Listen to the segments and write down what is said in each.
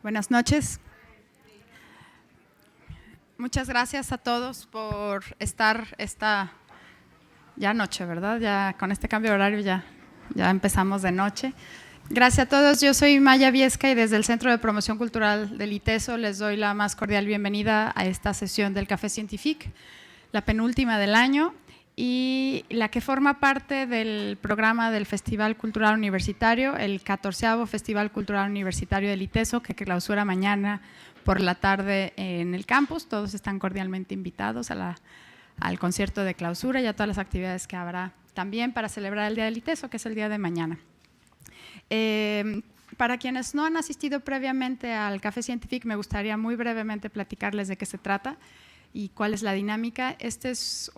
Buenas noches. Muchas gracias a todos por estar esta ya noche, ¿verdad? Ya con este cambio de horario ya empezamos de noche. Gracias a todos. Yo soy Maya Viesca y desde el Centro de Promoción Cultural del ITESO les doy la más cordial bienvenida a esta sesión del Café Científic, la penúltima del año y la que forma parte del programa del Festival Cultural Universitario, el 14º Festival Cultural Universitario del ITESO, que clausura mañana por la tarde en el campus. Todos están cordialmente invitados al concierto de clausura y a todas las actividades que habrá también para celebrar el Día del ITESO, que es el día de mañana. Para quienes no han asistido previamente al Café Científic, me gustaría muy brevemente platicarles de qué se trata y cuál es la dinámica. Este es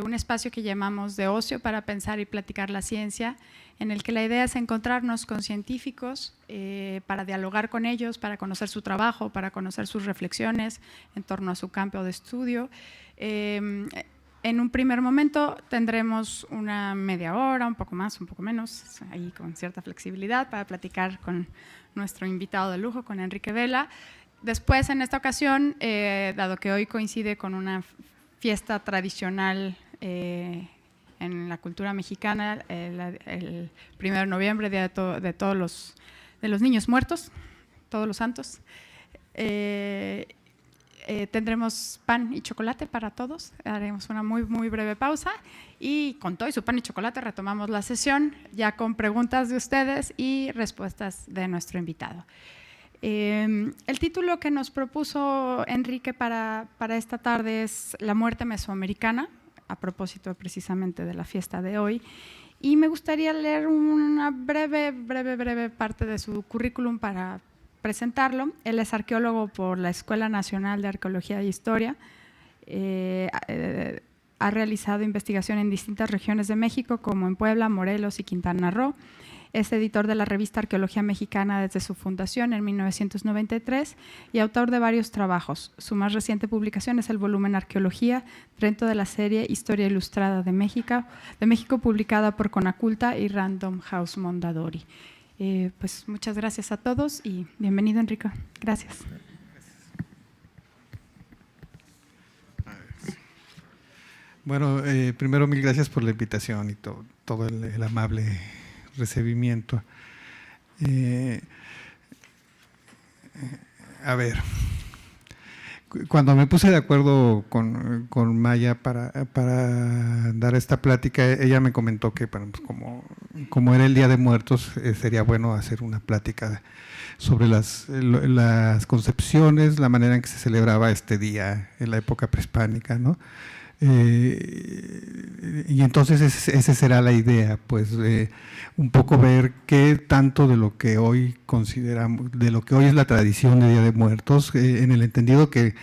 un espacio que llamamos de ocio para pensar y platicar la ciencia, en el que la idea es encontrarnos con científicos para dialogar con ellos, para conocer su trabajo, para conocer sus reflexiones en torno a su campo de estudio. En un primer momento tendremos una media hora, un poco más, un poco menos, ahí con cierta flexibilidad para platicar con nuestro invitado de lujo, con Enrique Vela. Después, en esta ocasión, dado que hoy coincide con una fiesta tradicional en la cultura mexicana, el 1 de noviembre, Día de todos los niños muertos, todos los santos, tendremos pan y chocolate para todos. Haremos una muy breve pausa y con todo y su pan y chocolate retomamos la sesión ya con preguntas de ustedes y respuestas de nuestro invitado. El título que nos propuso Enrique para esta tarde es La muerte mesoamericana, a propósito precisamente de la fiesta de hoy, y me gustaría leer una breve parte de su currículum para presentarlo. Él es arqueólogo por la Escuela Nacional de Arqueología e Historia, ha realizado investigación en distintas regiones de México como en Puebla, Morelos y Quintana Roo. Es editor de la revista Arqueología Mexicana desde su fundación en 1993 y autor de varios trabajos. Su más reciente publicación es el volumen Arqueología, dentro de la serie Historia Ilustrada de México, publicada por Conaculta y Random House Mondadori. Pues muchas gracias a todos y bienvenido, Enrique. Gracias. Bueno, primero mil gracias por la invitación y todo el amable recibimiento. A ver, cuando me puse de acuerdo con Maya para dar esta plática, ella me comentó que bueno, pues como era el Día de Muertos, sería bueno hacer una plática sobre las concepciones, la manera en que se celebraba este día en la época prehispánica, ¿no? Y entonces esa será la idea, pues un poco ver qué tanto de lo que hoy consideramos, de lo que hoy es la tradición de Día de Muertos, en el entendido que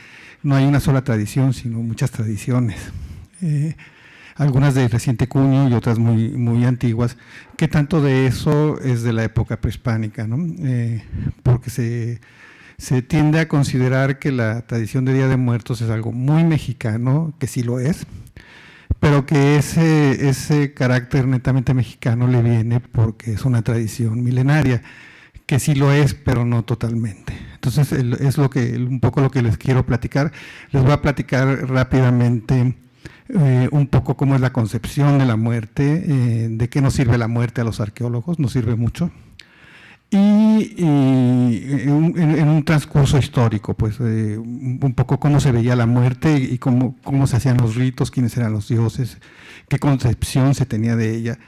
no hay una sola tradición, sino muchas tradiciones, algunas de reciente cuño y otras muy antiguas. ¿Qué tanto de eso es de la época prehispánica, ¿no? Porque se tiende a considerar que la tradición de Día de Muertos es algo muy mexicano, que sí lo es, pero que ese carácter netamente mexicano le viene porque es una tradición milenaria, que sí lo es, pero no totalmente. Entonces, es un poco lo que les quiero platicar. Les voy a platicar rápidamente un poco cómo es la concepción de la muerte, de qué nos sirve la muerte a los arqueólogos, nos sirve mucho. Y en un transcurso histórico, pues un poco cómo se veía la muerte y cómo se hacían los ritos, quiénes eran los dioses, qué concepción se tenía de ella,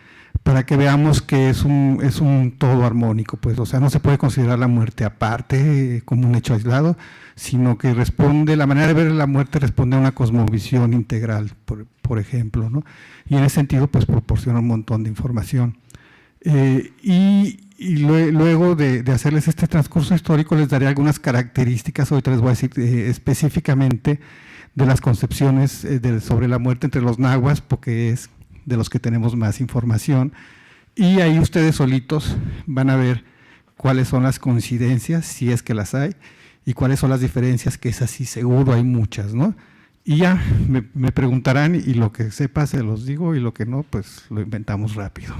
para que veamos que es un todo armónico, pues, o sea, no se puede considerar la muerte aparte como un hecho aislado, sino que la manera de ver la muerte responde a una cosmovisión integral, por ejemplo, ¿no? Y en ese sentido, pues proporciona un montón de información. Y luego de hacerles este transcurso histórico, les daré algunas características, ahorita les voy a decir específicamente de las concepciones sobre la muerte entre los nahuas, porque es de los que tenemos más información, y ahí ustedes solitos van a ver cuáles son las coincidencias, si es que las hay, y cuáles son las diferencias, que es así, seguro hay muchas, ¿no? Y ya me preguntarán y lo que sepa se los digo y lo que no, pues lo inventamos rápido.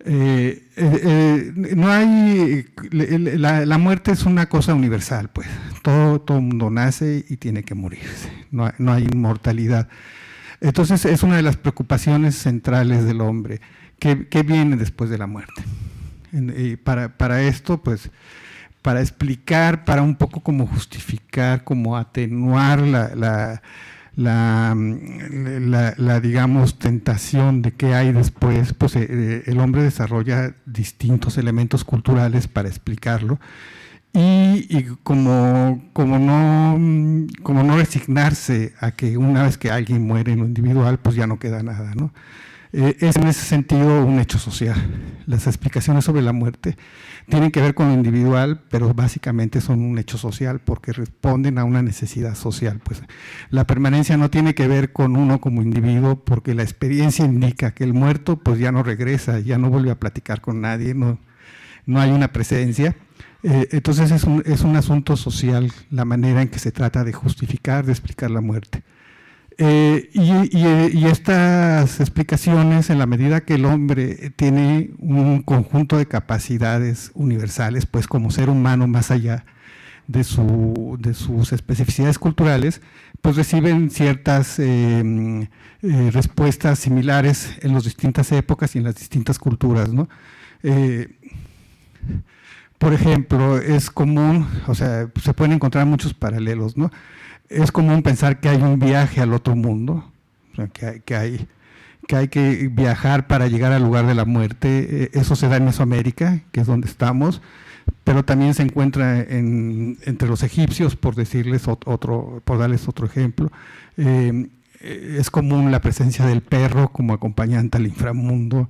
No hay, la muerte es una cosa universal, pues. Todo el mundo nace y tiene que morirse. No hay inmortalidad. Entonces es una de las preocupaciones centrales del hombre. ¿Qué viene después de la muerte? Para esto, pues, para explicar, para un poco como justificar, como atenuar digamos, tentación de qué hay después, pues el hombre desarrolla distintos elementos culturales para explicarlo y como no resignarse a que una vez que alguien muere en lo individual, pues ya no queda nada, ¿no? Es en ese sentido un hecho social. Las explicaciones sobre la muerte tienen que ver con lo individual, pero básicamente son un hecho social porque responden a una necesidad social. Pues la permanencia no tiene que ver con uno como individuo, porque la experiencia indica que el muerto pues ya no regresa, ya no vuelve a platicar con nadie, no hay una presencia. Entonces es un asunto social la manera en que se trata de justificar, de explicar la muerte. Y estas explicaciones, en la medida que el hombre tiene un conjunto de capacidades universales, pues como ser humano más allá de sus especificidades culturales, pues reciben ciertas respuestas similares en las distintas épocas y en las distintas culturas, ¿no? Por ejemplo, es común, o sea, se pueden encontrar muchos paralelos, ¿no? Es común pensar que hay un viaje al otro mundo, o sea, que hay que viajar para llegar al lugar de la muerte. Eso se da en Mesoamérica, que es donde estamos, pero también se encuentra entre los egipcios, por darles otro ejemplo. Es común la presencia del perro como acompañante al inframundo.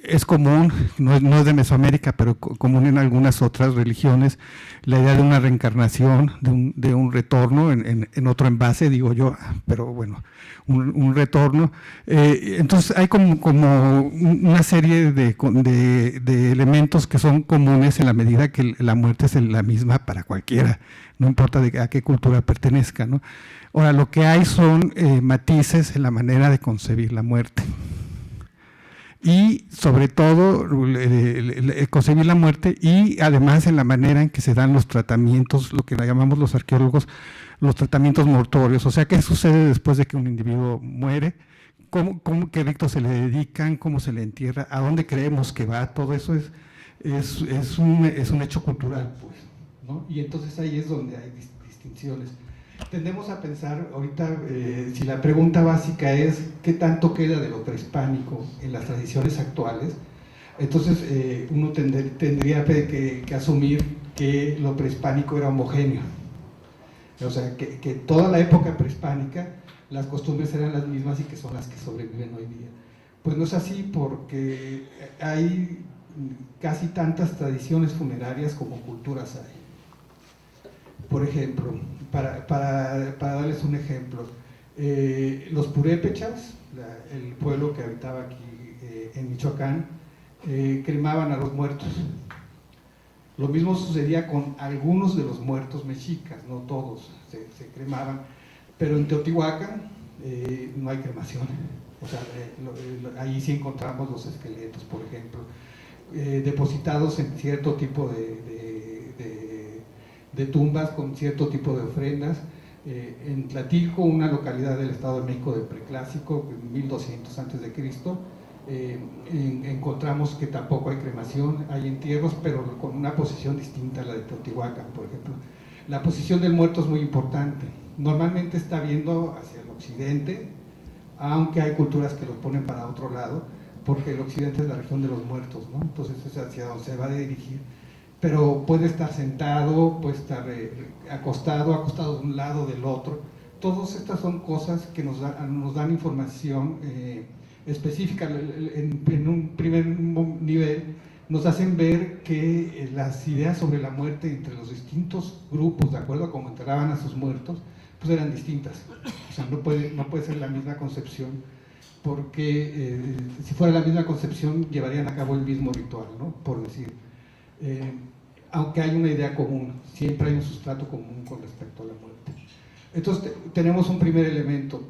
Es común, no es de Mesoamérica, pero común en algunas otras religiones, la idea de una reencarnación, de un retorno en otro envase, digo yo, pero bueno, un retorno. Entonces hay como una serie de elementos que son comunes en la medida que la muerte es la misma para cualquiera, no importa a qué cultura pertenezca, ¿no? Ahora, lo que hay son matices en la manera de concebir la muerte. Y sobre todo concebir la muerte y además en la manera en que se dan los tratamientos, lo que llamamos los arqueólogos, los tratamientos mortuorios, o sea, qué sucede después de que un individuo muere, qué ritos se le dedican, cómo se le entierra, a dónde creemos que va, todo eso es un hecho cultural, pues, ¿no? Y entonces ahí es donde hay distinciones. Tendemos a pensar, ahorita, si la pregunta básica es ¿qué tanto queda de lo prehispánico en las tradiciones actuales? Entonces uno tendría que asumir que lo prehispánico era homogéneo. O sea, que toda la época prehispánica las costumbres eran las mismas y que son las que sobreviven hoy día. Pues no es así, porque hay casi tantas tradiciones funerarias como culturas hay. Por ejemplo, para darles un ejemplo, los purépechas, el pueblo que habitaba aquí en Michoacán, cremaban a los muertos. Lo mismo sucedía con algunos de los muertos mexicas, no todos se cremaban, pero en Teotihuacán no hay cremación. O sea, ahí sí encontramos los esqueletos, por ejemplo, depositados en cierto tipo de tumbas con cierto tipo de ofrendas. En Tlatilco, una localidad del Estado de México de preclásico, en 1200 a.C., encontramos que tampoco hay cremación, hay entierros, pero con una posición distinta a la de Teotihuacán, por ejemplo. La posición del muerto es muy importante. Normalmente está viendo hacia el occidente, aunque hay culturas que lo ponen para otro lado, porque el occidente es la región de los muertos, ¿no? Entonces es hacia donde se va a dirigir. Pero puede estar sentado, puede estar acostado de un lado, del otro. Todas estas son cosas que nos dan información específica. En un primer nivel nos hacen ver que las ideas sobre la muerte entre los distintos grupos, de acuerdo a cómo enterraban a sus muertos, pues eran distintas. O sea, no puede ser la misma concepción, porque si fuera la misma concepción llevarían a cabo el mismo ritual, ¿no? Por decir. Aunque hay una idea común, siempre hay un sustrato común con respecto a la muerte. Entonces tenemos un primer elemento.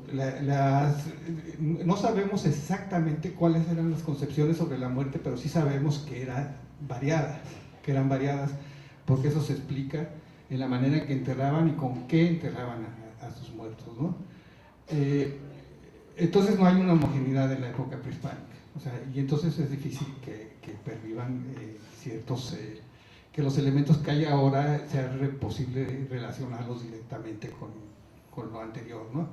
No sabemos exactamente cuáles eran las concepciones sobre la muerte, pero sí sabemos que eran variadas, porque eso se explica en la manera en que enterraban y con qué enterraban a sus muertos, ¿no? Entonces no hay una homogeneidad en la época prehispánica, o sea, y entonces es difícil que pervivan que los elementos que hay ahora sea posible relacionarlos directamente con lo anterior, ¿no?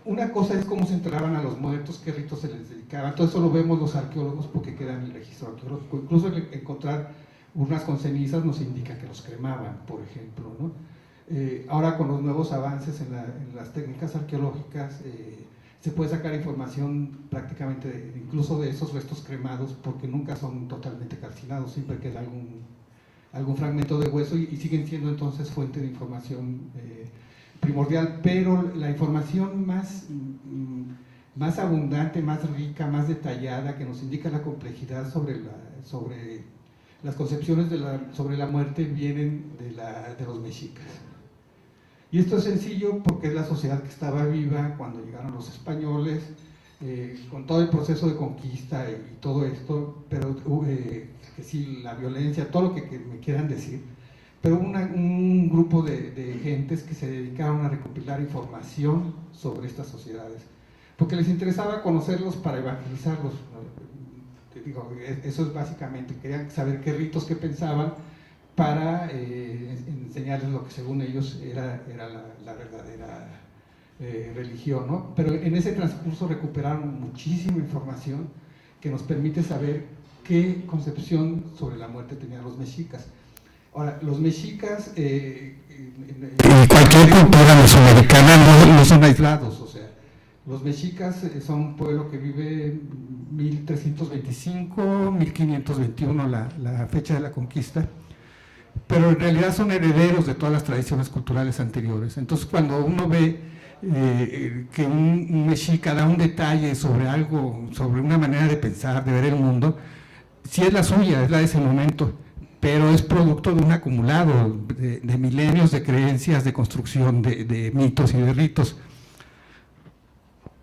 Una cosa es cómo se enterraban a los muertos, qué ritos se les dedicaban, todo eso lo vemos los arqueólogos porque queda en el registro arqueológico. Incluso encontrar urnas con cenizas nos indica que los cremaban, por ejemplo, ¿no? Ahora con los nuevos avances en las técnicas arqueológicas se puede sacar información prácticamente incluso de esos restos cremados, porque nunca son totalmente calcinados, siempre queda algún fragmento de hueso y siguen siendo entonces fuente de información primordial, pero la información más abundante, más rica, más detallada, que nos indica la complejidad sobre las concepciones sobre la muerte, vienen de los mexicas. Y esto es sencillo porque es la sociedad que estaba viva cuando llegaron los españoles, con todo el proceso de conquista y todo esto, pero que sí, la violencia, todo lo que me quieran decir, pero un grupo de gentes que se dedicaron a recopilar información sobre estas sociedades, porque les interesaba conocerlos para evangelizarlos. Digo, eso es básicamente, querían saber qué ritos, qué pensaban, para enseñarles lo que según ellos era la verdadera religión, ¿no? Pero en ese transcurso recuperaron muchísima información que nos permite saber qué concepción sobre la muerte tenían los mexicas. Ahora, los mexicas, cualquier cultura mesoamericana no son aislados, o sea, los mexicas son un pueblo que vive 1325, 1521, la fecha de la conquista, pero en realidad son herederos de todas las tradiciones culturales anteriores. Entonces, cuando uno ve que un mexica da un detalle sobre algo, sobre una manera de pensar, de ver el mundo, sí es la suya, es la de ese momento, pero es producto de un acumulado de milenios de creencias, de construcción, de mitos y de ritos.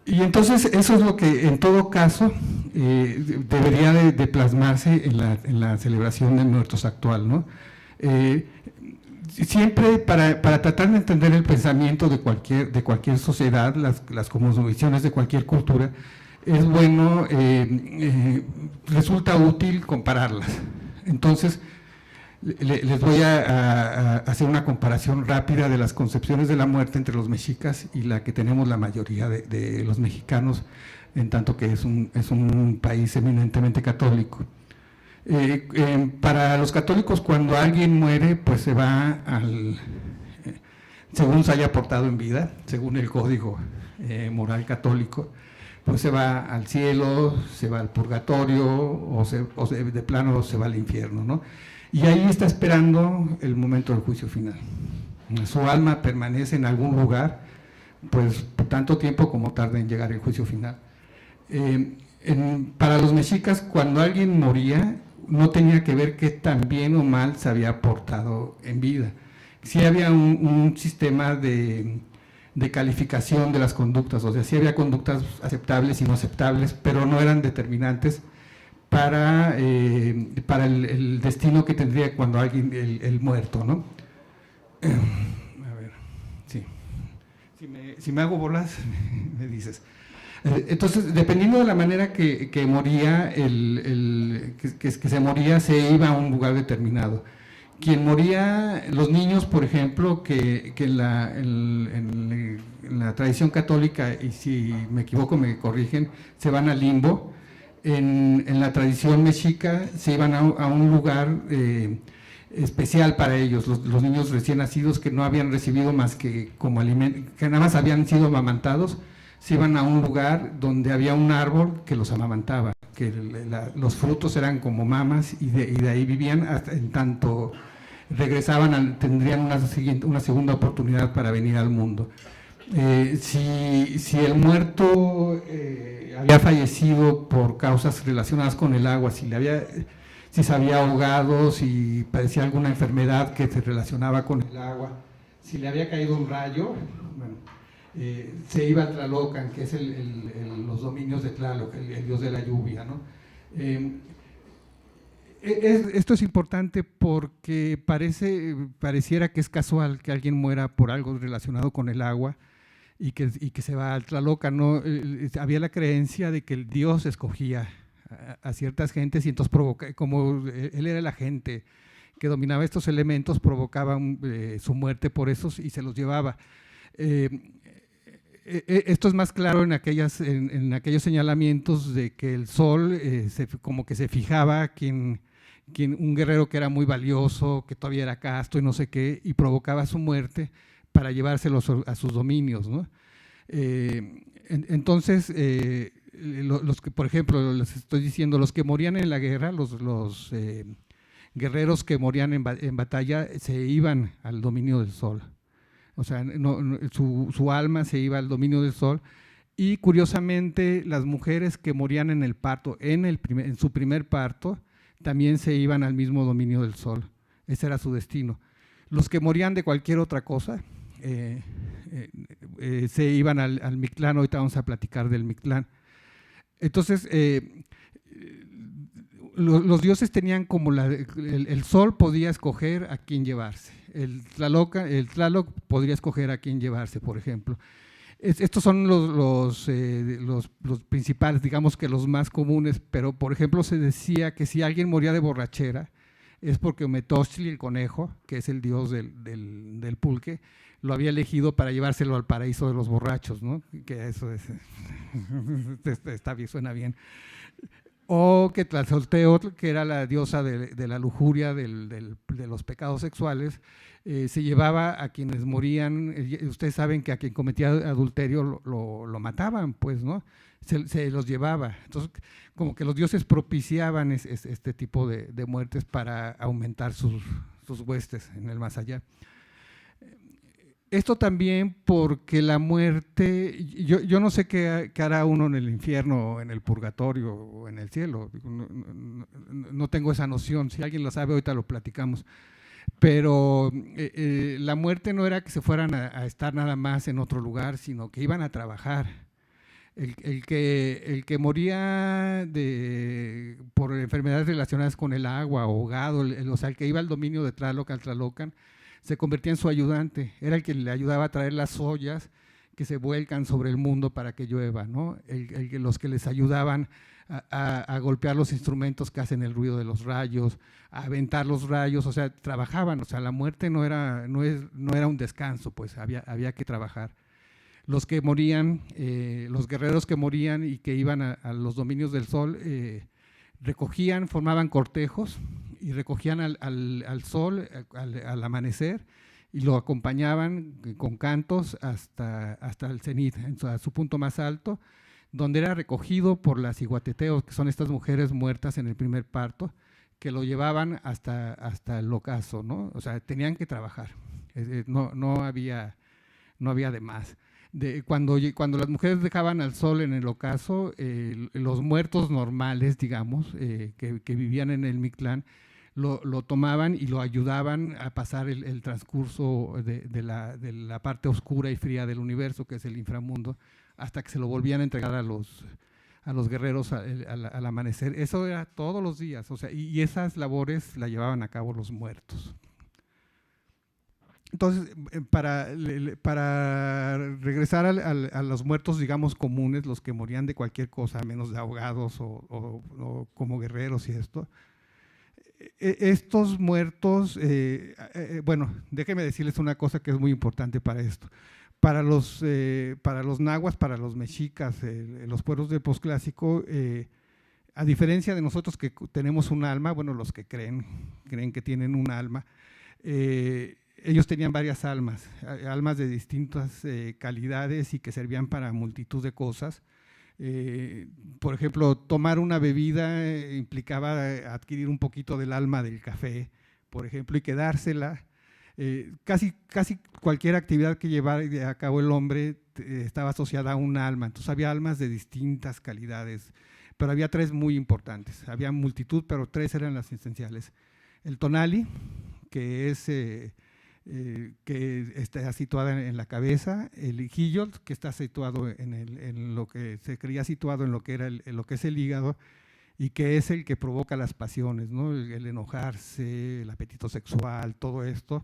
Y entonces eso es lo que en todo caso debería de plasmarse en la celebración de muertos actual, ¿no? Siempre para tratar de entender el pensamiento de cualquier sociedad, las cosmovisiones de cualquier cultura, es bueno, resulta útil compararlas. Entonces, les voy a hacer una comparación rápida de las concepciones de la muerte entre los mexicas y la que tenemos la mayoría de los mexicanos, en tanto que es un país eminentemente católico. Para los católicos, cuando alguien muere, pues se va según se haya portado en vida, según el código moral católico, pues se va al cielo, se va al purgatorio o de plano se va al infierno, ¿no? Y ahí está esperando el momento del juicio final. Su alma permanece en algún lugar, pues por tanto tiempo como tarda en llegar el juicio final. Para los mexicas, cuando alguien moría, no tenía que ver qué tan bien o mal se había portado en vida. Sí había un sistema de calificación de las conductas, o sea, sí había conductas aceptables y no aceptables, pero no eran determinantes para el destino que tendría cuando alguien, el muerto, ¿no? A ver, sí. Si me hago bolas, me dices. Entonces, dependiendo de la manera que moría, que se moría, se iba a un lugar determinado. Quien moría, los niños, por ejemplo, que en la tradición católica, y si me equivoco me corrigen, se van al limbo. En la tradición mexica se iban a un lugar especial para ellos, los niños recién nacidos que no habían recibido más que como alimento, que nada más habían sido amamantados, se iban a un lugar donde había un árbol que los amamantaba, que los frutos eran como mamas y de ahí vivían hasta en tanto regresaban, tendrían una segunda oportunidad para venir al mundo. Si el muerto había fallecido por causas relacionadas con el agua, si si se había ahogado, si padecía alguna enfermedad que se relacionaba con el agua, si le había caído un rayo, bueno, se iba a Tlalocan, que es los dominios de Tlaloc, el dios de la lluvia, ¿no? Esto es importante porque pareciera que es casual que alguien muera por algo relacionado con el agua y que se va al Tlalocan, ¿no? Había la creencia de que el dios escogía a ciertas gentes y entonces como él era el agente que dominaba estos elementos, provocaba su muerte por esos y se los llevaba. Esto es más claro en aquellos señalamientos de que el sol como que se fijaba un guerrero que era muy valioso, que todavía era casto y no sé qué, y provocaba su muerte para llevárselos a sus dominios, ¿no? Entonces, los que, por ejemplo, les estoy diciendo, los que morían en la guerra, los guerreros que morían en batalla, se iban al dominio del sol. O sea, su alma se iba al dominio del sol. Y curiosamente, las mujeres que morían en el parto, en su primer parto, también se iban al mismo dominio del sol. Ese era su destino. Los que morían de cualquier otra cosa se iban al Mictlán. Ahorita vamos a platicar del Mictlán. Entonces, los dioses tenían como el sol podía escoger a quién llevarse. El Tlaloc podría escoger a quién llevarse, por ejemplo. Estos son los principales, digamos que los más comunes, pero por ejemplo se decía que si alguien moría de borrachera es porque Huitzilopochtli, el conejo, que es el dios del pulque, lo había elegido para llevárselo al paraíso de los borrachos, ¿no? Que eso está bien, suena bien. O que Tlazolteotl, que era la diosa de la lujuria, de los pecados sexuales, se llevaba a quienes morían. Ustedes saben que a quien cometía adulterio lo mataban, pues, ¿no? Se los llevaba. Entonces, como que los dioses propiciaban este tipo de muertes para aumentar sus huestes en el más allá. Esto también porque la muerte, yo no sé qué hará uno en el infierno, o en el purgatorio, o en el cielo, no tengo esa noción. Si alguien lo sabe, ahorita lo platicamos. Pero la muerte no era que se fueran a estar nada más en otro lugar, sino que iban a trabajar. El que moría por enfermedades relacionadas con el agua, ahogado, o sea, el que iba al dominio de Tlalocan, se convertía en su ayudante, era el que le ayudaba a traer las ollas que se vuelcan sobre el mundo para que llueva, ¿no? Los que les ayudaban a golpear los instrumentos que hacen el ruido de los rayos, a aventar los rayos, o sea, trabajaban, o sea, la muerte no era un descanso, pues había que trabajar. Los que morían, los guerreros que morían y que iban a los dominios del sol, recogían, formaban cortejos y recogían al sol al amanecer y lo acompañaban con cantos hasta el cenit, a su punto más alto, donde era recogido por las iguateteos, que son estas mujeres muertas en el primer parto, que lo llevaban hasta el ocaso, ¿no? O sea, tenían que trabajar, no había de más. Cuando las mujeres dejaban al sol en el ocaso, los muertos normales, digamos, que vivían en el Mictlán, lo tomaban y lo ayudaban a pasar el transcurso de la parte oscura y fría del universo, que es el inframundo, hasta que se lo volvían a entregar a los guerreros al amanecer. Eso era todos los días, o sea, y esas labores la llevaban a cabo los muertos. Entonces, para regresar a los muertos, digamos, comunes, los que morían de cualquier cosa, menos de ahogados o como guerreros y esto, estos muertos, bueno, déjenme decirles una cosa que es muy importante para esto. Para los nahuas, para los mexicas, los pueblos del posclásico, a diferencia de nosotros que tenemos un alma, bueno, los que creen que tienen un alma, ellos tenían varias almas de distintas calidades y que servían para multitud de cosas. Por ejemplo, tomar una bebida implicaba adquirir un poquito del alma del café, por ejemplo, y quedársela. Casi cualquier actividad que llevara a cabo el hombre estaba asociada a un alma. Entonces había almas de distintas calidades. pero había 3 muy importantes. Había multitud, pero 3 eran las esenciales. El tonali, que está situada en la cabeza; el hijillo, que está situado en lo que se creía situado en lo que era lo que es el hígado, y que es el que provoca las pasiones, ¿no? El enojarse, el apetito sexual, todo esto.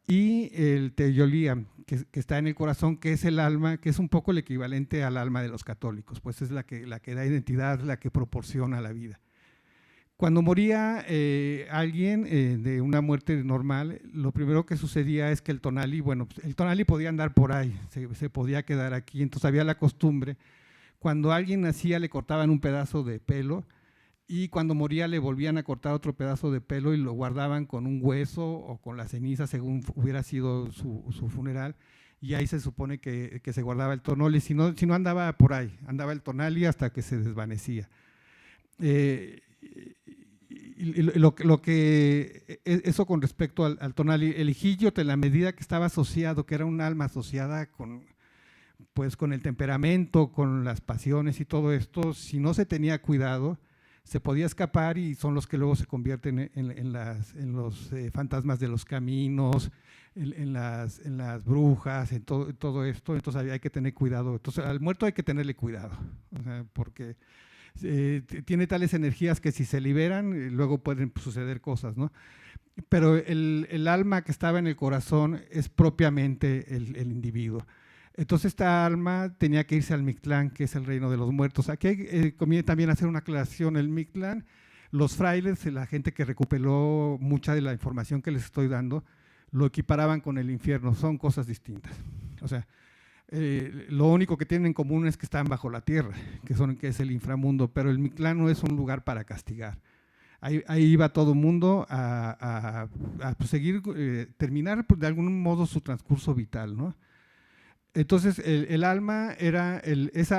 Y el teyolía, que está en el corazón, que es el alma, que es un poco el equivalente al alma de los católicos, pues es la que da identidad, la que proporciona la vida. Cuando moría alguien de una muerte normal, lo primero que sucedía es que el tonali podía andar por ahí, se podía quedar aquí. Entonces había la costumbre, cuando alguien nacía le cortaban un pedazo de pelo, y cuando moría le volvían a cortar otro pedazo de pelo y lo guardaban con un hueso o con la ceniza, según hubiera sido su funeral, y ahí se supone que se guardaba el tonali. Si no andaba por ahí, andaba el tonali hasta que se desvanecía. Eso con respecto al tonali. El hijillo, en la medida que estaba asociado, que era un alma asociada con el temperamento, con las pasiones y todo esto, si no se tenía cuidado, se podía escapar, y son los que luego se convierten en los fantasmas de los caminos, en las brujas, en todo esto. Entonces hay que tener cuidado. Entonces al muerto hay que tenerle cuidado, o sea, porque tiene tales energías que si se liberan, luego pueden suceder cosas, ¿no? Pero el alma que estaba en el corazón es propiamente el individuo. Entonces esta alma tenía que irse al Mictlán, que es el reino de los muertos. Aquí conviene también hacer una aclaración. El Mictlán, los frailes, la gente que recuperó mucha de la información que les estoy dando, lo equiparaban con el infierno. Son cosas distintas. O sea, lo único que tienen en común es que están bajo la tierra, que es el inframundo, pero el Mictlán no es un lugar para castigar. Ahí iba todo el mundo a seguir, terminar de algún modo su transcurso vital, ¿no? Entonces esa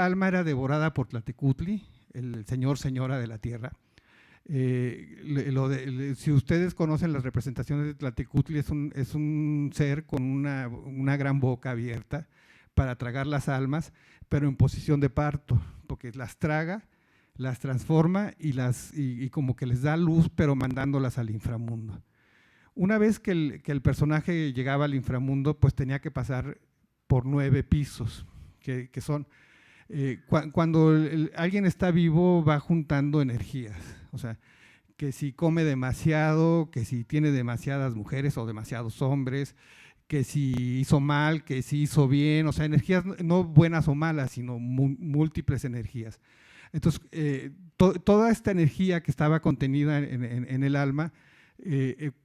alma era devorada por Tlatecutli, el señora de la tierra. Si ustedes conocen las representaciones de Tlatecutli, es un ser con una gran boca abierta para tragar las almas, pero en posición de parto, porque las traga, las transforma y como que les da luz, pero mandándolas al inframundo. Una vez que el personaje llegaba al inframundo, pues tenía que pasar por 9 pisos, que son, cuando alguien está vivo va juntando energías, o sea, que si come demasiado, que si tiene demasiadas mujeres o demasiados hombres, que si hizo mal, que si hizo bien, o sea, energías no buenas o malas, sino múltiples energías. Entonces, toda esta energía que estaba contenida en el alma,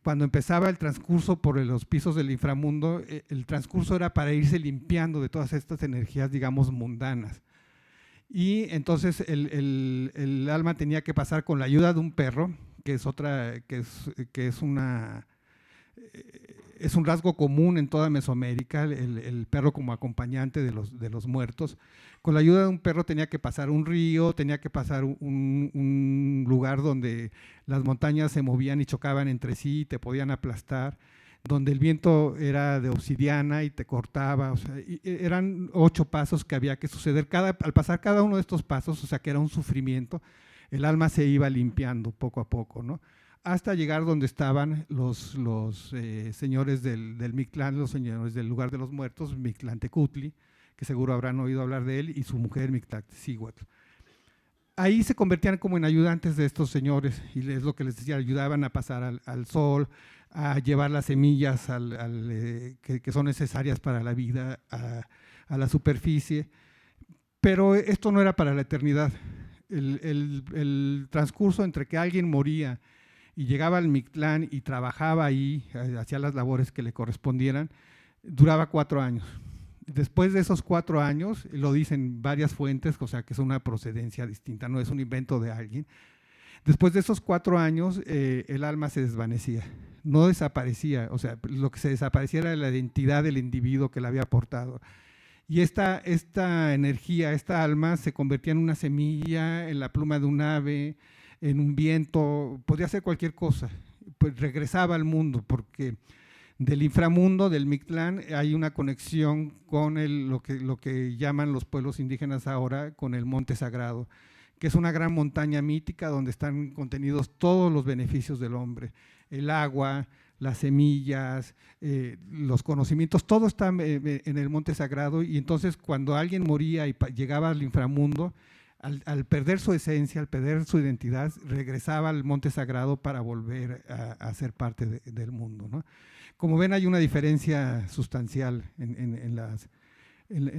cuando empezaba el transcurso por los pisos del inframundo, el transcurso era para irse limpiando de todas estas energías, digamos, mundanas. Y entonces el alma tenía que pasar con la ayuda de un perro, que es un rasgo común en toda Mesoamérica, el perro como acompañante de los muertos. Con la ayuda de un perro tenía que pasar un río, tenía que pasar un lugar donde las montañas se movían y chocaban entre sí y te podían aplastar, donde el viento era de obsidiana y te cortaba. O sea, eran 8 pasos que había que suceder. Al pasar cada uno de estos pasos, o sea, que era un sufrimiento, el alma se iba limpiando poco a poco, ¿no? Hasta llegar donde estaban los señores del Mictlán, los señores del lugar de los muertos, Mictlantecutli, que seguro habrán oído hablar de él, y su mujer Mictlacihuatl. Ahí se convertían como en ayudantes de estos señores, y es lo que les decía, ayudaban a pasar al sol, a llevar las semillas que son necesarias para la vida a la superficie. Pero esto no era para la eternidad. El transcurso entre que alguien moría y llegaba al Mictlán y trabajaba ahí, hacía las labores que le correspondieran, duraba 4 años. Después de esos 4 años, lo dicen varias fuentes, o sea que es una procedencia distinta, no es un invento de alguien. Después de esos 4 años, el alma se desvanecía, no desaparecía, o sea, lo que se desaparecía era la identidad del individuo que la había aportado. Y esta energía, esta alma, se convertía en una semilla, en la pluma de un ave, en un viento, podía hacer cualquier cosa, pues regresaba al mundo, porque del inframundo, del Mictlán, hay una conexión con lo que llaman los pueblos indígenas ahora, con el monte sagrado, que es una gran montaña mítica donde están contenidos todos los beneficios del hombre, el agua, las semillas, los conocimientos, todo está en el monte sagrado. Y entonces cuando alguien moría y llegaba al inframundo, al perder su esencia, al perder su identidad, regresaba al monte sagrado para volver a ser parte del mundo, ¿no? Como ven, hay una diferencia sustancial en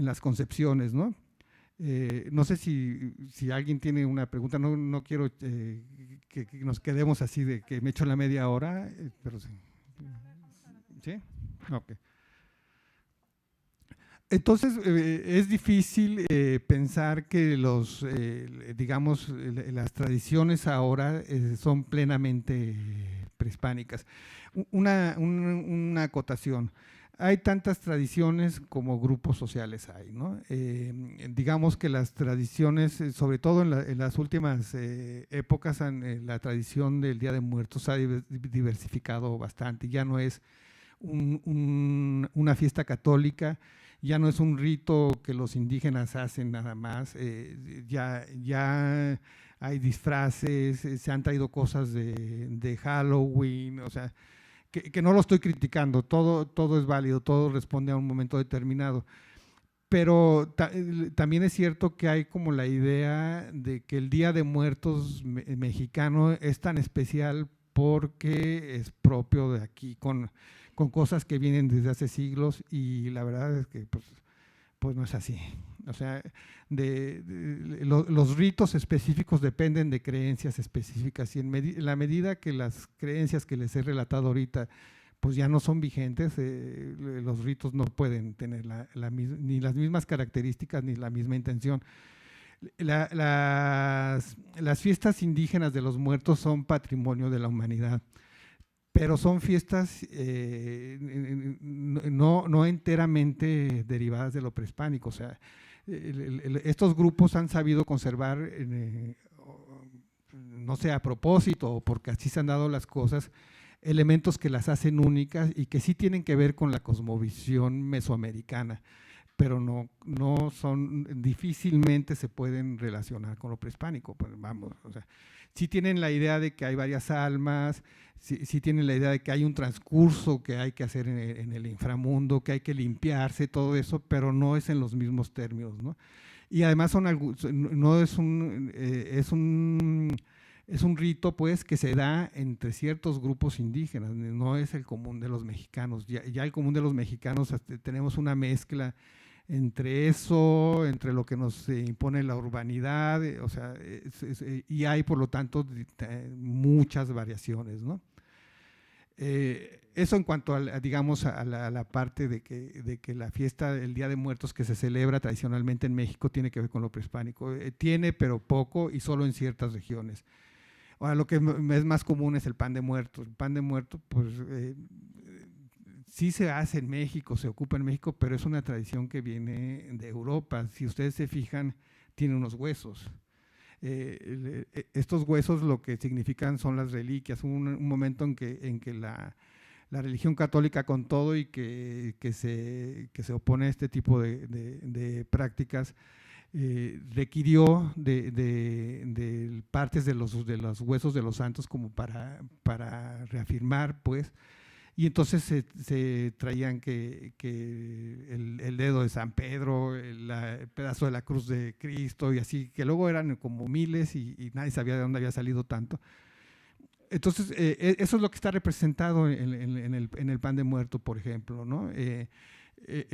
las concepciones, ¿no? No sé si alguien tiene una pregunta, no quiero que nos quedemos así de que me echo la media hora, pero sí. ¿Sí? Ok. Entonces, es difícil pensar que digamos, las tradiciones ahora son plenamente prehispánicas. Una acotación. Hay tantas tradiciones como grupos sociales hay, ¿no? Digamos que las tradiciones, sobre todo en las últimas épocas, la tradición del Día de Muertos ha diversificado bastante. Ya no es una fiesta católica, ya no es un rito que los indígenas hacen nada más, ya hay disfraces, se han traído cosas de Halloween, o sea, que no lo estoy criticando, todo es válido, todo responde a un momento determinado, pero también es cierto que hay como la idea de que el Día de Muertos mexicano es tan especial porque es propio de aquí, con cosas que vienen desde hace siglos, y la verdad es que pues no es así. O sea, los ritos específicos dependen de creencias específicas, y en la medida que las creencias que les he relatado ahorita pues ya no son vigentes, los ritos no pueden tener ni las mismas características ni la misma intención. Las fiestas indígenas de los muertos son patrimonio de la humanidad, pero son fiestas no enteramente derivadas de lo prehispánico. O sea, estos grupos han sabido conservar, no sé, a propósito o porque así se han dado las cosas, elementos que las hacen únicas y que sí tienen que ver con la cosmovisión mesoamericana, pero no son, difícilmente se pueden relacionar con lo prehispánico. Pues vamos, o sea, sí tienen la idea de que hay varias almas, sí tienen la idea de que hay un transcurso que hay que hacer en el inframundo, que hay que limpiarse, todo eso, pero no es en los mismos términos, ¿no? Y además no es es un rito, pues, que se da entre ciertos grupos indígenas, no es el común de los mexicanos. Ya el común de los mexicanos, tenemos una mezcla entre eso, entre lo que nos impone la urbanidad, o sea, y hay por lo tanto muchas variaciones, ¿no? Eso en cuanto digamos a la parte de que la fiesta del Día de Muertos que se celebra tradicionalmente en México tiene que ver con lo prehispánico. Tiene, pero poco, y solo en ciertas regiones. Ahora, lo que es más común es el pan de muerto. El pan de muerto, pues, sí se hace en México, se ocupa en México, pero es una tradición que viene de Europa. Si ustedes se fijan, tiene unos huesos. Estos huesos lo que significan son las reliquias. Hubo un momento en que la religión católica, con todo y que se opone a este tipo de prácticas, requirió de partes de los huesos de los santos como para reafirmar, pues, y entonces se traían que el dedo de San Pedro, el pedazo de la cruz de Cristo, y así, que luego eran como miles y nadie sabía de dónde había salido tanto. Entonces, eso es lo que está representado en el pan de muerto, por ejemplo, ¿no?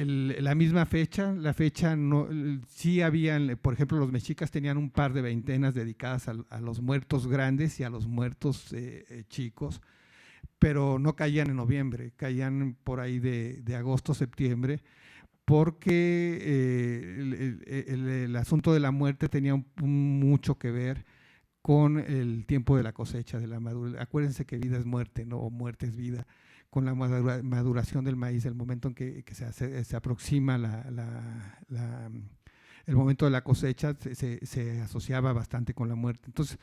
La misma fecha, no, sí habían, por ejemplo, los mexicas tenían un par de veintenas dedicadas a los muertos grandes y a los muertos chicos, pero no caían en noviembre, caían por ahí de agosto, septiembre, porque el asunto de la muerte tenía mucho que ver con el tiempo de la cosecha, de la maduración. Acuérdense que vida es muerte, ¿no? O muerte es vida. Con la maduración del maíz, el momento en que se aproxima el momento de la cosecha, se asociaba bastante con la muerte. Entonces,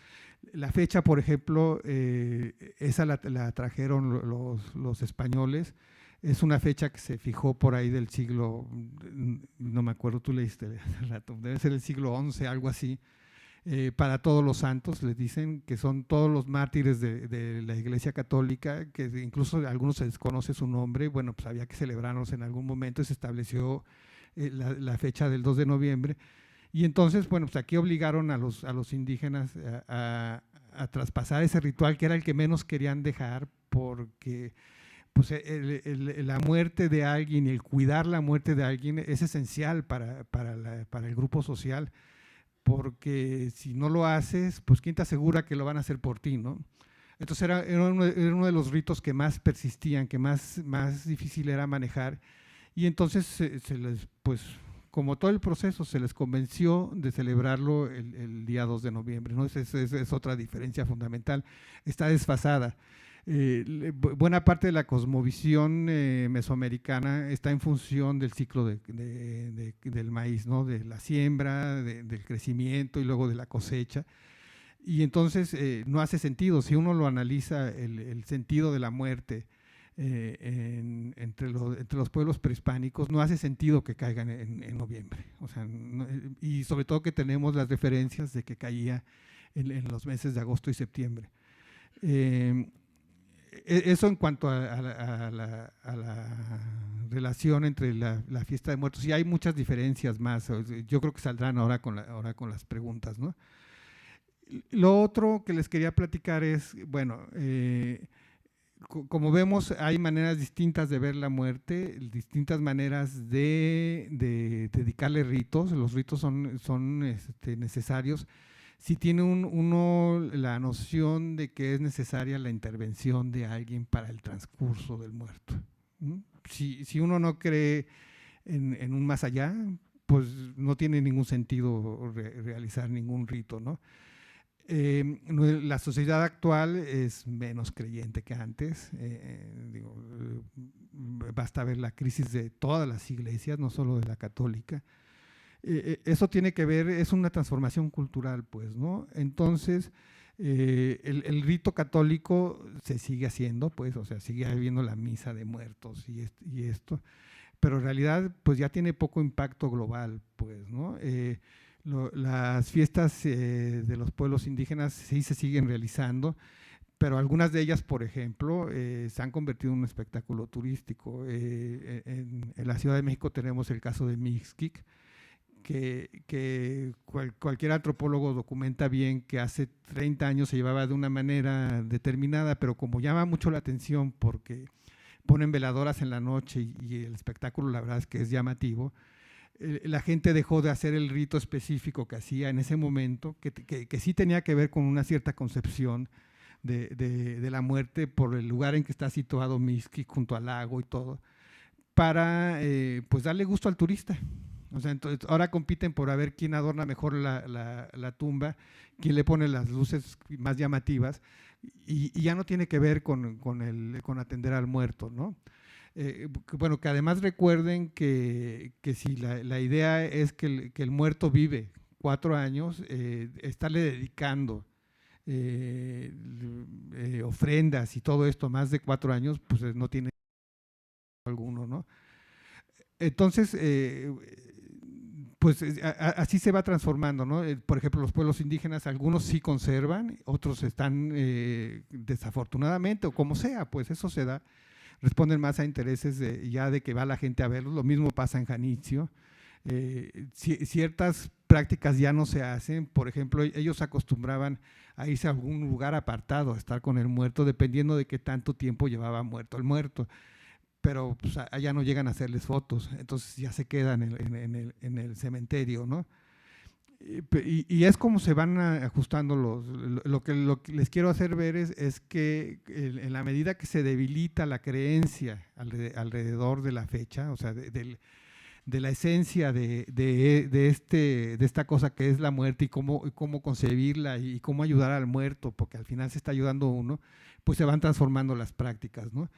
la fecha, por ejemplo, esa la trajeron los españoles. Es una fecha que se fijó por ahí del siglo, no me acuerdo, tú leíste hace rato, debe ser el siglo XI, algo así. para todos los santos, les dicen que son todos los mártires de la Iglesia Católica, que incluso a algunos se desconoce su nombre. Bueno, pues había que celebrarlos en algún momento y se estableció la fecha del 2 de noviembre. Y entonces, bueno, pues aquí obligaron a los indígenas a traspasar ese ritual, que era el que menos querían dejar, porque pues la muerte de alguien y el cuidar la muerte de alguien es esencial para el grupo social, porque si no lo haces, pues ¿quién te asegura que lo van a hacer por ti, no? Entonces era uno de los ritos que más persistían, que más difícil era manejar, y entonces se les, pues como todo el proceso, se les convenció de celebrarlo el día 2 de noviembre, ¿no? Es otra diferencia fundamental, está desfasada. Buena parte de la cosmovisión mesoamericana está en función del ciclo del maíz, ¿no? De la siembra, del crecimiento y luego de la cosecha. Y entonces no hace sentido, si uno lo analiza, el sentido de la muerte entre los pueblos prehispánicos, no hace sentido que caigan en noviembre. O sea, y sobre todo que tenemos las referencias de que caía en los meses de agosto y septiembre. Eso en cuanto a la relación entre la fiesta de muertos. Y hay muchas diferencias más. Yo creo que saldrán ahora con las preguntas, ¿no? Lo otro que les quería platicar es, bueno, como vemos, hay maneras distintas de ver la muerte, distintas maneras de dedicarle ritos. Los ritos son necesarios. Si tiene uno la noción de que es necesaria la intervención de alguien para el transcurso del muerto. Si uno no cree en un más allá, pues no tiene ningún sentido realizar ningún rito, ¿no? La sociedad actual es menos creyente que antes. Basta ver la crisis de todas las iglesias, no solo de la católica. Eso tiene que ver, es una transformación cultural, pues, ¿no? Entonces, el rito católico se sigue haciendo, pues, o sea, sigue habiendo la misa de muertos y esto, pero en realidad, pues, ya tiene poco impacto global, pues, ¿no? Las fiestas de los pueblos indígenas sí se siguen realizando, pero algunas de ellas, por ejemplo, se han convertido en un espectáculo turístico. En la Ciudad de México tenemos el caso de Mixquic, que cualquier antropólogo documenta bien que hace 30 años se llevaba de una manera determinada, pero como llama mucho la atención porque ponen veladoras en la noche y el espectáculo la verdad es que es llamativo, la gente dejó de hacer el rito específico que hacía en ese momento, que sí tenía que ver con una cierta concepción de la muerte por el lugar en que está situado Mixquic junto al lago y todo, para pues darle gusto al turista. O sea, entonces ahora compiten por a ver quién adorna mejor la tumba, quién le pone las luces más llamativas, y ya no tiene que ver con atender al muerto, ¿no? Bueno, que además recuerden que si la idea es que el muerto vive 4 años, estarle dedicando ofrendas y todo esto más de 4 años, pues no tiene alguno, ¿no? Entonces, pues así se va transformando, ¿no? Por ejemplo, los pueblos indígenas, algunos sí conservan, otros están desafortunadamente, o como sea, pues eso se da, responden más a intereses ya de que va la gente a verlos. Lo mismo pasa en Janitzio. Ciertas prácticas ya no se hacen. Por ejemplo, ellos acostumbraban a irse a algún lugar apartado, a estar con el muerto, dependiendo de qué tanto tiempo llevaba muerto el muerto. Pero pues, allá no llegan a hacerles fotos, entonces ya se quedan en el cementerio, ¿no? Y es como se van ajustando lo que les quiero hacer ver es que en la medida que se debilita la creencia alrededor de la fecha, o sea, de la esencia de esta cosa que es la muerte y cómo concebirla y cómo ayudar al muerto, porque al final se está ayudando uno, pues se van transformando las prácticas, ¿no?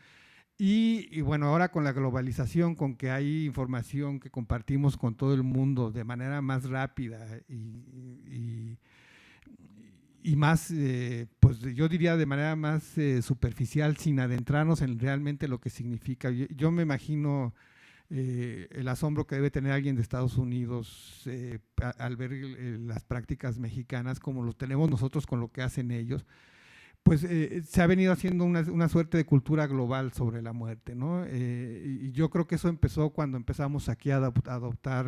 Y bueno, ahora con la globalización, con que hay información que compartimos con todo el mundo de manera más rápida y más, pues yo diría de manera más superficial, sin adentrarnos en realmente lo que significa. Yo me imagino el asombro que debe tener alguien de Estados Unidos al ver las prácticas mexicanas como los tenemos nosotros con lo que hacen ellos, pues se ha venido haciendo una suerte de cultura global sobre la muerte, ¿no? Y yo creo que eso empezó cuando empezamos aquí a adoptar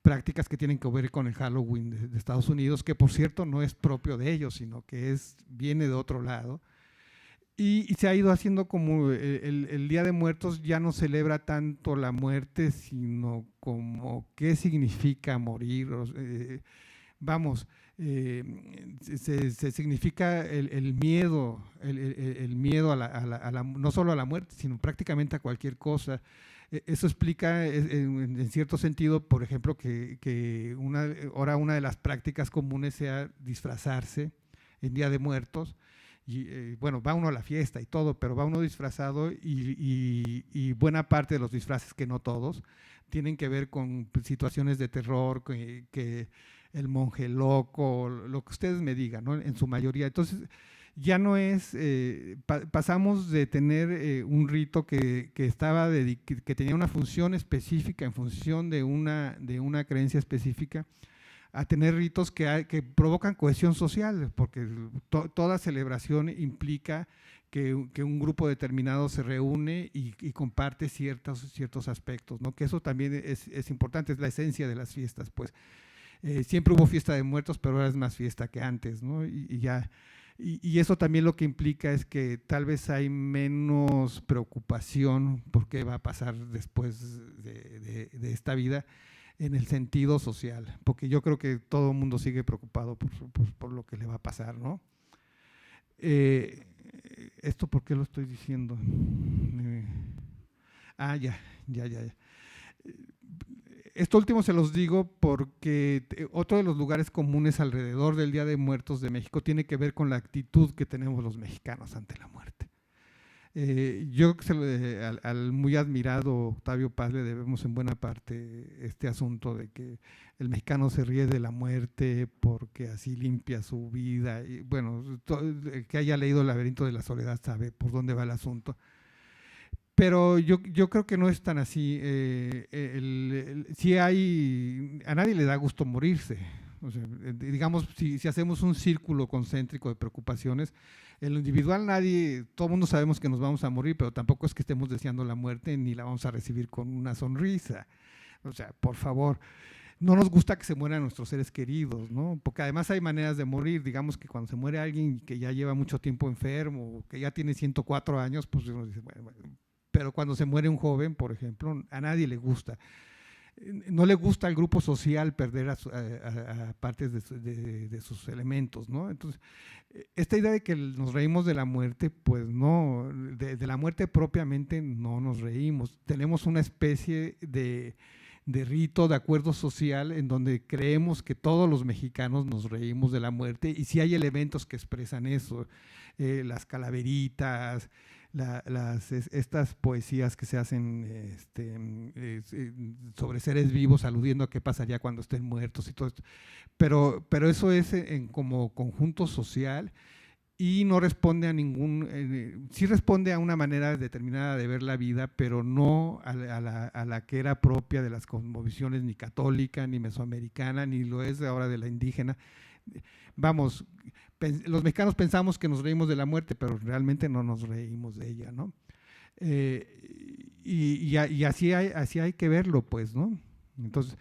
prácticas que tienen que ver con el Halloween de Estados Unidos, que por cierto no es propio de ellos, sino que viene de otro lado. Y se ha ido haciendo como el Día de Muertos ya no celebra tanto la muerte, sino como qué significa morir. Vamos, se significa el miedo, el miedo no solo a la muerte, sino prácticamente a cualquier cosa. Eso explica en cierto sentido, por ejemplo, que ahora una de las prácticas comunes sea disfrazarse en Día de Muertos. Y bueno, va uno a la fiesta y todo, pero va uno disfrazado y buena parte de los disfraces, que no todos, tienen que ver con situaciones de terror, que el monje loco, lo que ustedes me digan, ¿no? En su mayoría. Entonces, ya no es, pasamos de tener un rito que tenía una función específica en función de una creencia específica, a tener ritos que provocan cohesión social, porque toda celebración implica que un grupo determinado se reúne y comparte ciertos aspectos, ¿no? Que eso también es importante, es la esencia de las fiestas, pues. Siempre hubo fiesta de muertos, pero ahora es más fiesta que antes, ¿no? Y eso también lo que implica es que tal vez hay menos preocupación por qué va a pasar después de esta vida, en el sentido social, porque yo creo que todo el mundo sigue preocupado por lo que le va a pasar, ¿no? ¿Esto por qué lo estoy diciendo? Ya. Esto último se los digo porque otro de los lugares comunes alrededor del Día de Muertos de México tiene que ver con la actitud que tenemos los mexicanos ante la muerte. Yo al muy admirado Octavio Paz le debemos en buena parte este asunto de que el mexicano se ríe de la muerte porque así limpia su vida. Y bueno, el que haya leído El laberinto de la soledad sabe por dónde va el asunto. Pero yo creo que no es tan así. A nadie le da gusto morirse. O sea, digamos, si hacemos un círculo concéntrico de preocupaciones, en lo individual todo el mundo sabemos que nos vamos a morir, pero tampoco es que estemos deseando la muerte ni la vamos a recibir con una sonrisa. O sea, por favor, no nos gusta que se mueran nuestros seres queridos, ¿no? Porque además hay maneras de morir. Digamos que cuando se muere alguien que ya lleva mucho tiempo enfermo, que ya tiene 104 años, pues uno dice, bueno, pero cuando se muere un joven, por ejemplo, a nadie le gusta. No le gusta al grupo social perder a partes de sus elementos, ¿no? Entonces, esta idea de que nos reímos de la muerte, pues no, de la muerte propiamente no nos reímos. Tenemos una especie de rito, de acuerdo social, en donde creemos que todos los mexicanos nos reímos de la muerte, y sí hay elementos que expresan eso, las calaveritas, estas poesías que se hacen sobre seres vivos, aludiendo a qué pasaría cuando estén muertos y todo esto. Pero eso es como conjunto social, y no responde sí responde a una manera determinada de ver la vida, pero no a la que era propia de las cosmovisiones ni católica, ni mesoamericana, ni lo es ahora de la indígena. Vamos, los mexicanos pensamos que nos reímos de la muerte, pero realmente no nos reímos de ella, ¿no? Y así hay que verlo, pues, ¿no? Entonces,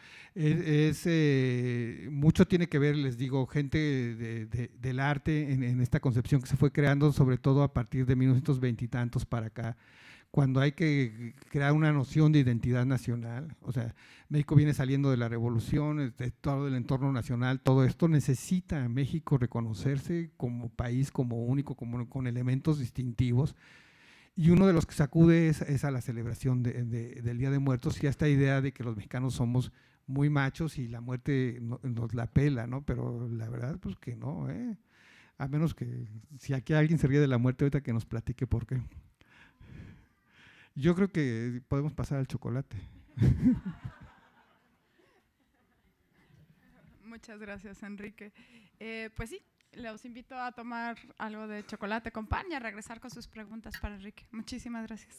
mucho tiene que ver, les digo, gente del arte en esta concepción que se fue creando, sobre todo a partir de 1920 y tantos para acá, cuando hay que crear una noción de identidad nacional. O sea, México viene saliendo de la revolución, de todo el entorno nacional, todo esto necesita México reconocerse como país, como único, con elementos distintivos. Y uno de los que sacude es a la celebración del Día de Muertos, y a esta idea de que los mexicanos somos muy machos y la muerte nos la pela, ¿no? Pero la verdad, pues que no, ¿eh? A menos que si aquí alguien se ríe de la muerte, ahorita que nos platique por qué. Yo creo que podemos pasar al chocolate. Muchas gracias, Enrique. Pues sí, los invito a tomar algo de chocolate con pan y a regresar con sus preguntas para Enrique. Muchísimas gracias.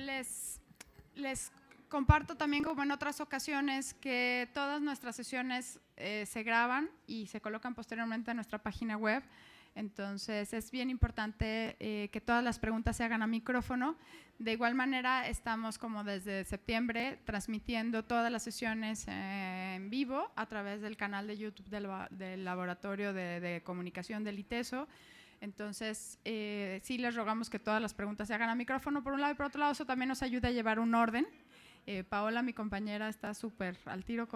Les comparto también, como en otras ocasiones, que todas nuestras sesiones se graban y se colocan posteriormente en nuestra página web. Entonces, es bien importante que todas las preguntas se hagan a micrófono. De igual manera, estamos como desde septiembre transmitiendo todas las sesiones en vivo a través del canal de YouTube del Laboratorio de Comunicación del ITESO. Entonces, sí les rogamos que todas las preguntas se hagan a micrófono, por un lado, y por otro lado, eso también nos ayuda a llevar un orden. Paola, mi compañera, está súper al tiro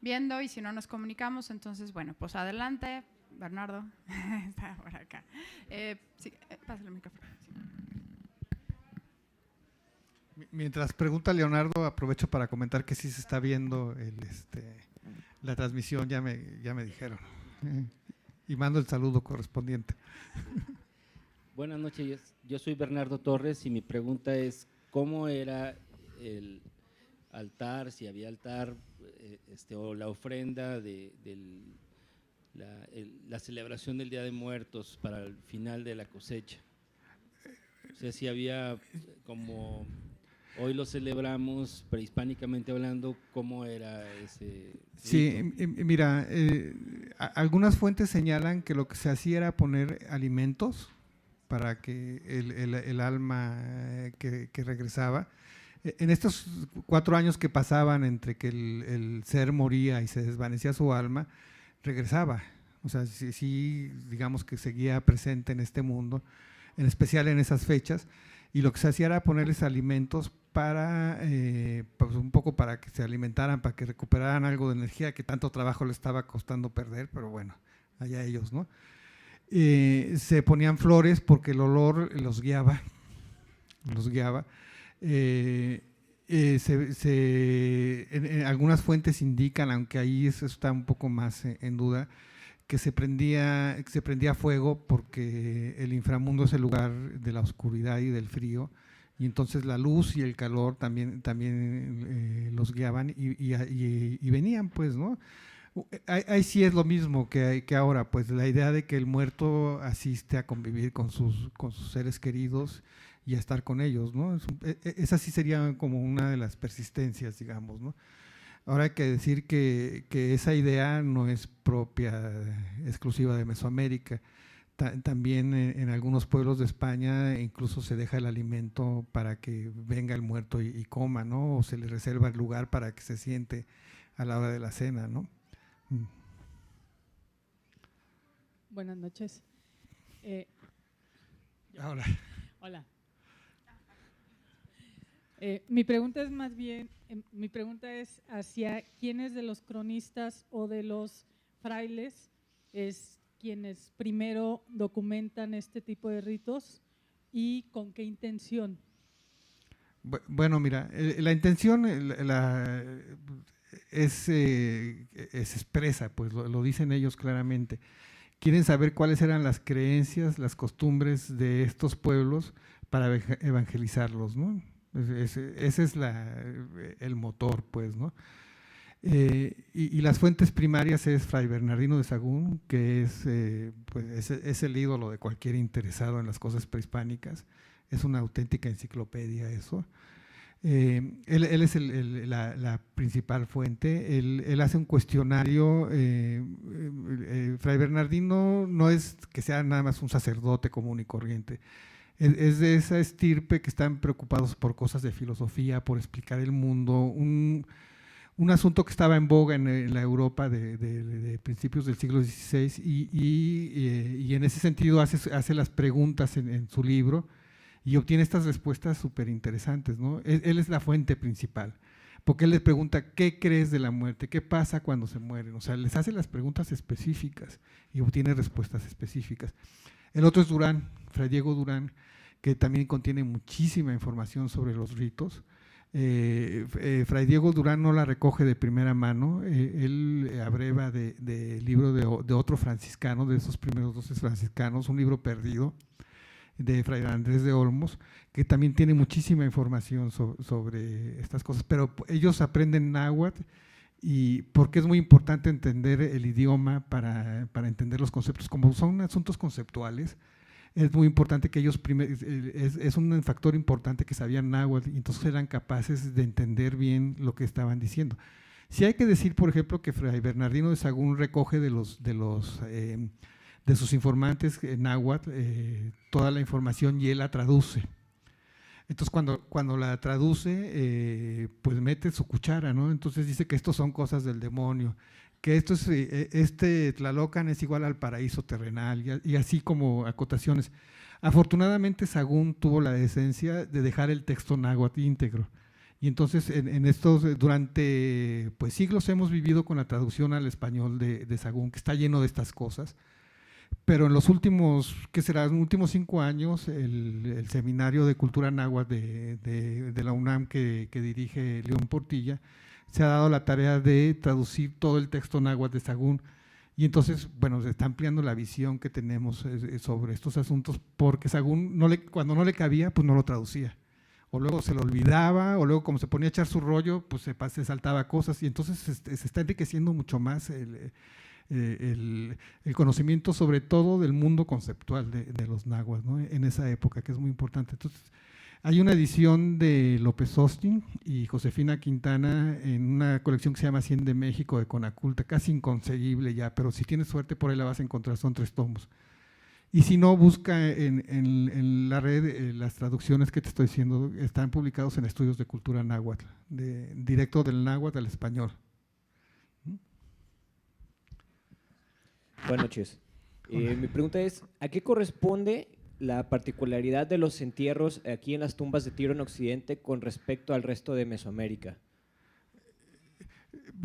viendo, y si no nos comunicamos, entonces, bueno, pues adelante. Bernardo está por acá. Sí, pásale el micrófono. Sí. Mientras pregunta Leonardo, aprovecho para comentar que sí se está viendo la transmisión, ya me dijeron. Y mando el saludo correspondiente. Buenas noches, yo soy Bernardo Torres y mi pregunta es, ¿cómo era el altar, si había altar o la ofrenda la celebración del Día de Muertos para el final de la cosecha? O sea, si había, como hoy lo celebramos prehispánicamente hablando, ¿cómo era ese rito? Sí, mira, algunas fuentes señalan que lo que se hacía era poner alimentos para que el alma que regresaba, en estos 4 años que pasaban entre que el ser moría y se desvanecía su alma, regresaba, o sea, sí, digamos que seguía presente en este mundo, en especial en esas fechas, y lo que se hacía era ponerles alimentos para, pues un poco para que se alimentaran, para que recuperaran algo de energía que tanto trabajo les estaba costando perder, pero bueno, allá ellos, ¿no? Se ponían flores porque el olor los guiaba. En algunas fuentes indican, aunque ahí eso está un poco más en duda, que se prendía fuego porque el inframundo es el lugar de la oscuridad y del frío, y entonces la luz y el calor también los guiaban y venían, pues, ¿no? Ahí sí es lo mismo que ahora, pues la idea de que el muerto asiste a convivir con sus seres queridos y a estar con ellos, ¿no? Esa sí sería como una de las persistencias, digamos, ¿no? Ahora hay que decir que esa idea no es propia, exclusiva de Mesoamérica. También en algunos pueblos de España incluso se deja el alimento para que venga el muerto y coma, ¿no? O se le reserva el lugar para que se siente a la hora de la cena, ¿no? Buenas noches. Ahora. Hola. Mi pregunta es más bien, mi pregunta es hacia quiénes de los cronistas o de los frailes es quienes primero documentan este tipo de ritos y con qué intención. Bueno, mira, la intención es expresa, pues lo dicen ellos claramente. Quieren saber cuáles eran las creencias, las costumbres de estos pueblos para evangelizarlos, ¿no? Ese es el motor, pues, ¿no? Y las fuentes primarias es Fray Bernardino de Sahagún, que es el ídolo de cualquier interesado en las cosas prehispánicas. Es una auténtica enciclopedia eso. Él es la principal fuente. Él hace un cuestionario. Fray Bernardino no es que sea nada más un sacerdote común y corriente. Es de esa estirpe que están preocupados por cosas de filosofía, por explicar el mundo, un asunto que estaba en boga en la Europa de principios del siglo XVI y en ese sentido hace las preguntas en su libro y obtiene estas respuestas súper interesantes, ¿no? Él es la fuente principal, porque él les pregunta, ¿qué crees de la muerte? ¿Qué pasa cuando se mueren? O sea, les hace las preguntas específicas y obtiene respuestas específicas. El otro es Durán, Fray Diego Durán, que también contiene muchísima información sobre los ritos. Fray Diego Durán no la recoge de primera mano, él abreva del libro de otro franciscano, de esos primeros 12 franciscanos, un libro perdido de Fray Andrés de Olmos, que también tiene muchísima información sobre estas cosas, pero ellos aprenden náhuatl, y porque es muy importante entender el idioma para entender los conceptos, como son asuntos conceptuales. es muy importante que ellos, es un factor importante que sabían náhuatl y entonces eran capaces de entender bien lo que estaban diciendo. Sí hay que decir, por ejemplo, que Fray Bernardino de Sahagún recoge de sus informantes náhuatl toda la información y él la traduce. Entonces, cuando la traduce, pues mete su cuchara, ¿no? Entonces dice que estos son cosas del demonio, que este Tlalocan es igual al paraíso terrenal, y así como acotaciones. Afortunadamente, Sahagún tuvo la decencia de dejar el texto náhuatl íntegro. Y entonces, durante pues, siglos hemos vivido con la traducción al español de Sahagún, que está lleno de estas cosas. Pero en los últimos, ¿qué será? En los últimos 5 años, el Seminario de Cultura Náhuatl de la UNAM que dirige León Portilla, se ha dado la tarea de traducir todo el texto náhuatl de Sahagún. Y entonces, bueno, se está ampliando la visión que tenemos sobre estos asuntos, porque Sahagún, cuando no le cabía, pues no lo traducía. O luego se lo olvidaba, o luego como se ponía a echar su rollo, pues se saltaba cosas, y entonces se está enriqueciendo mucho más el conocimiento, sobre todo del mundo conceptual de los náhuatl, ¿no? En esa época, que es muy importante. Entonces, hay una edición de López Austin y Josefina Quintana en una colección que se llama 100 de México de Conaculta, casi inconseguible ya, pero si tienes suerte por ahí la vas a encontrar, son 3 tomos. Y si no, busca en la red las traducciones que te estoy diciendo, están publicados en Estudios de Cultura Náhuatl, directo del náhuatl al español. Buenas noches. Mi pregunta es, ¿a qué corresponde la particularidad de los entierros aquí en las tumbas de Tiro en Occidente con respecto al resto de Mesoamérica?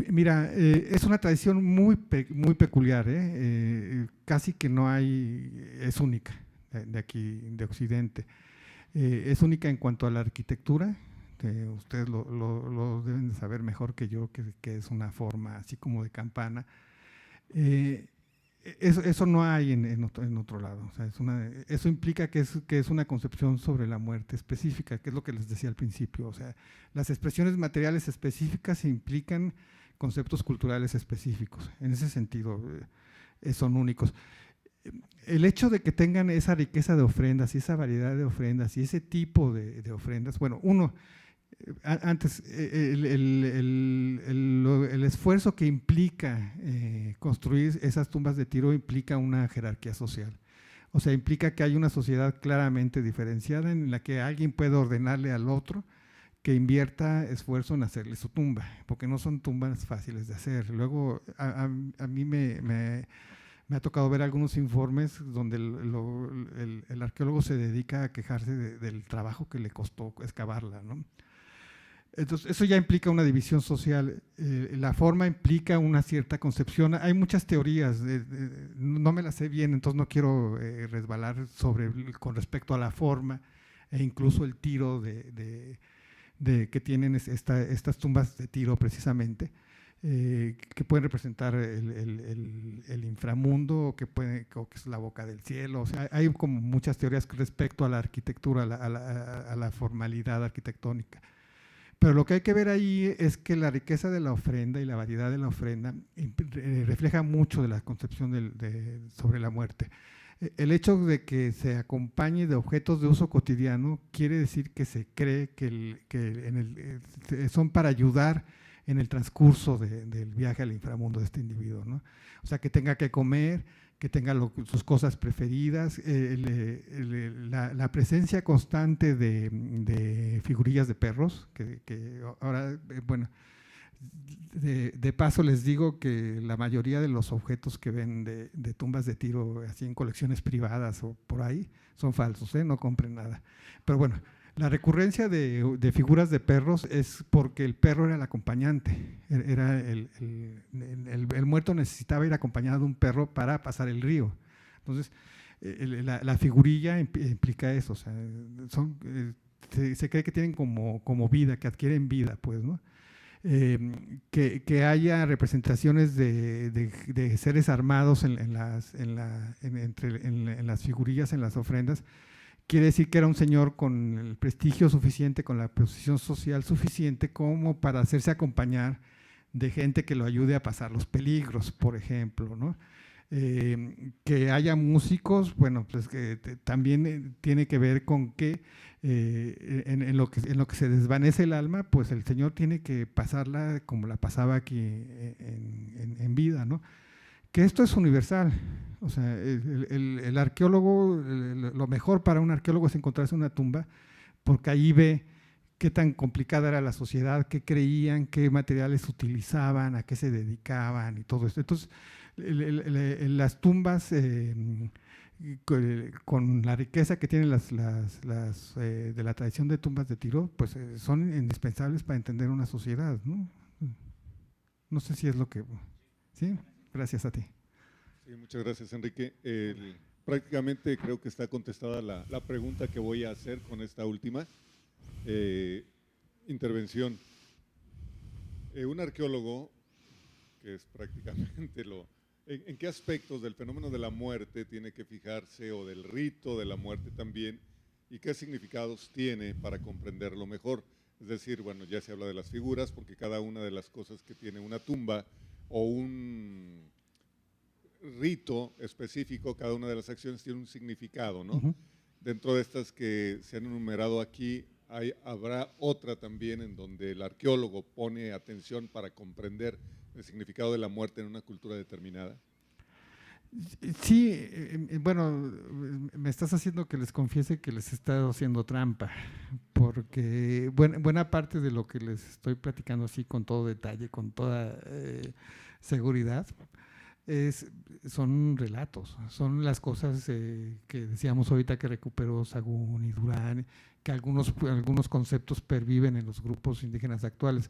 Mira, es una tradición muy peculiar, casi que no hay, es única de aquí, de Occidente. Es única en cuanto a la arquitectura, ustedes lo deben de saber mejor que yo, que es una forma así como de campana. Eso no hay en otro lado. O sea, eso implica que es una concepción sobre la muerte específica, que es lo que les decía al principio. O sea, las expresiones materiales específicas implican conceptos culturales específicos. En ese sentido, son únicos. El hecho de que tengan esa riqueza de ofrendas y esa variedad de ofrendas y ese tipo de ofrendas, bueno, antes, el esfuerzo que implica construir esas tumbas de Tiro implica una jerarquía social. O sea, implica que hay una sociedad claramente diferenciada en la que alguien puede ordenarle al otro que invierta esfuerzo en hacerle su tumba, porque no son tumbas fáciles de hacer. Luego, a mí me ha tocado ver algunos informes donde el arqueólogo se dedica a quejarse del trabajo que le costó excavarla, ¿no? Entonces, eso ya implica una división social. La forma implica una cierta concepción. Hay muchas teorías, no me las sé bien, entonces no quiero resbalar con respecto a la forma e incluso el tiro que tienen estas tumbas de Tiro precisamente, que pueden representar el inframundo o que es la boca del cielo. O sea, hay como muchas teorías respecto a la arquitectura, a la formalidad arquitectónica. Pero lo que hay que ver ahí es que la riqueza de la ofrenda y la variedad de la ofrenda refleja mucho de la concepción sobre la muerte. El hecho de que se acompañe de objetos de uso cotidiano quiere decir que se cree que son para ayudar en el transcurso del viaje al inframundo de este individuo, ¿no? O sea, que tenga que comer, que tenga sus cosas preferidas, la presencia constante de figurillas de perros, que ahora, bueno, de paso les digo que la mayoría de los objetos que ven de tumbas de Tiro, así en colecciones privadas o por ahí, son falsos, no compren nada. Pero bueno, la recurrencia de figuras de perros es porque el perro era el acompañante, el muerto necesitaba ir acompañado de un perro para pasar el río. Entonces, la figurilla implica eso, o sea, se cree que tienen como vida, que adquieren vida, pues, ¿no? Que haya representaciones de seres armados en las figurillas, en las ofrendas, quiere decir que era un señor con el prestigio suficiente, con la posición social suficiente como para hacerse acompañar de gente que lo ayude a pasar los peligros, por ejemplo, ¿no? Que haya músicos, bueno, pues que también tiene que ver con que en lo que se desvanece el alma, pues el Señor tiene que pasarla como la pasaba aquí en vida, ¿no? Que esto es universal. O sea, el arqueólogo, lo mejor para un arqueólogo es encontrarse una tumba, porque ahí ve qué tan complicada era la sociedad, qué creían, qué materiales utilizaban, a qué se dedicaban y todo esto. Entonces, las tumbas, con la riqueza que tienen las de la tradición de tumbas de Tiro, pues son indispensables para entender una sociedad, ¿no? No sé si es lo que… ¿Sí? Gracias a ti. Sí, muchas gracias, Enrique. Prácticamente creo que está contestada la pregunta que voy a hacer con esta última intervención. Un arqueólogo, que es prácticamente ¿en qué aspectos del fenómeno de la muerte tiene que fijarse, o del rito de la muerte también, y qué significados tiene para comprenderlo mejor? Es decir, bueno, ya se habla de las figuras, porque cada una de las cosas que tiene una tumba o un rito específico, cada una de las acciones tiene un significado, ¿no? Uh-huh. Dentro de estas que se han enumerado aquí, habrá otra también en donde el arqueólogo pone atención para comprender el significado de la muerte en una cultura determinada. Sí, bueno, me estás haciendo que les confiese que les he estado haciendo trampa, porque buena parte de lo que les estoy platicando así con todo detalle, con toda seguridad, son relatos, son las cosas que decíamos ahorita que recuperó Sagún y Durán, que algunos conceptos perviven en los grupos indígenas actuales.